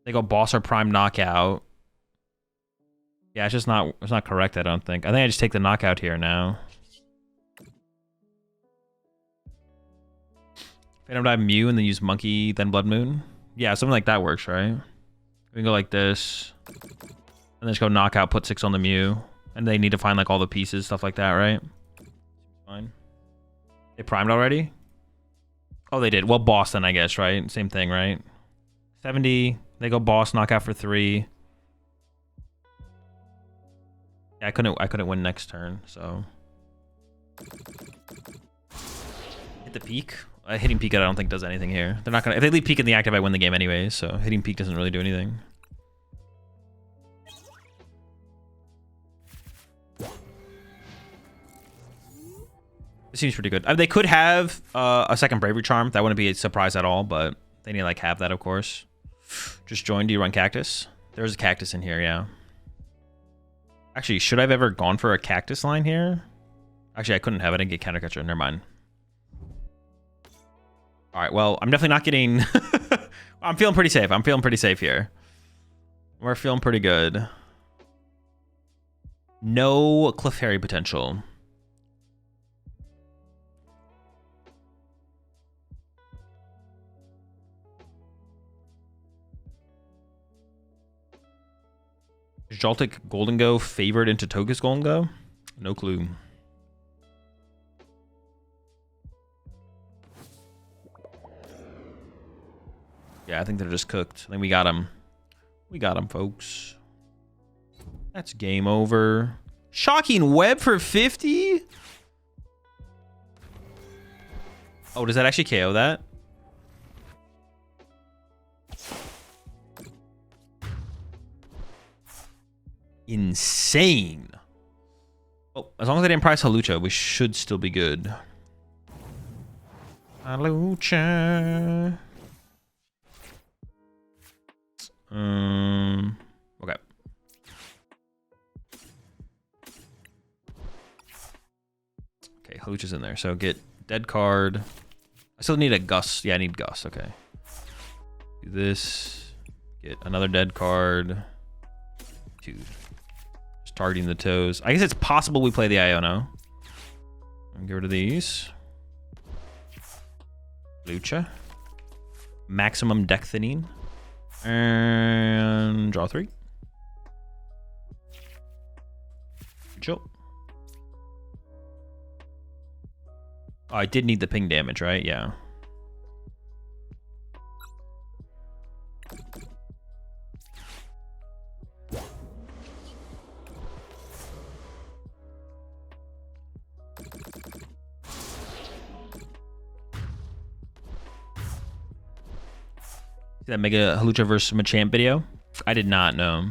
they go Boss or Prime Knockout. Yeah, it's just not. It's not correct. I don't think. I think I just take the knockout here now. Phantom Dive Mew and then use Monkey, then Bloodmoon. Yeah, something like that works, right? We can go like this. And then just go knockout, put 6 on the Mew. And they need to find like all the pieces, stuff like that, right? Fine. They primed already? Oh, they did. Well, boss then, I guess, right? Same thing, right? 70. They go boss, knockout for 3. Yeah, I couldn't win next turn, so. Hit the peak. Hitting peak, I don't think does anything here. They're not gonna. If they leave peak in the active, I win the game anyways. So hitting peak doesn't really do anything. This seems pretty good. They could have a second Bravery Charm. That wouldn't be a surprise at all. But they need to like have that, of course. Just join. Do you run Cactus? There's a Cactus in here, yeah. Actually, should I have ever gone for a Cactus line here? Actually, I couldn't have. I didn't get Counter Catcher. Never mind. All right, well, I'm definitely not getting... I'm feeling pretty safe. I'm feeling pretty safe here. We're feeling pretty good. No Clefairy potential. Is Joltik Gholdengo favored into Togus Gholdengo? No clue. Yeah, I think they're just cooked. I think we got him. We got him, folks. That's game over. Shocking Web for 50? Oh, does that actually KO that? Insane. Oh, as long as I didn't price Hawlucha, we should still be good. Hawlucha. Okay. Okay, Hawlucha's in there. So get dead card. I still need a Gus. Yeah, I need Gus. Okay. Do this. Get another dead card. 2. Just targeting the toes. I guess it's possible we play the Iono. Get rid of these. Lucha. Maximum deck thinning. And draw 3. Chill. Oh, I did need the ping damage, right? Yeah. See that Mega Hawlucha versus Machamp video? I did not know.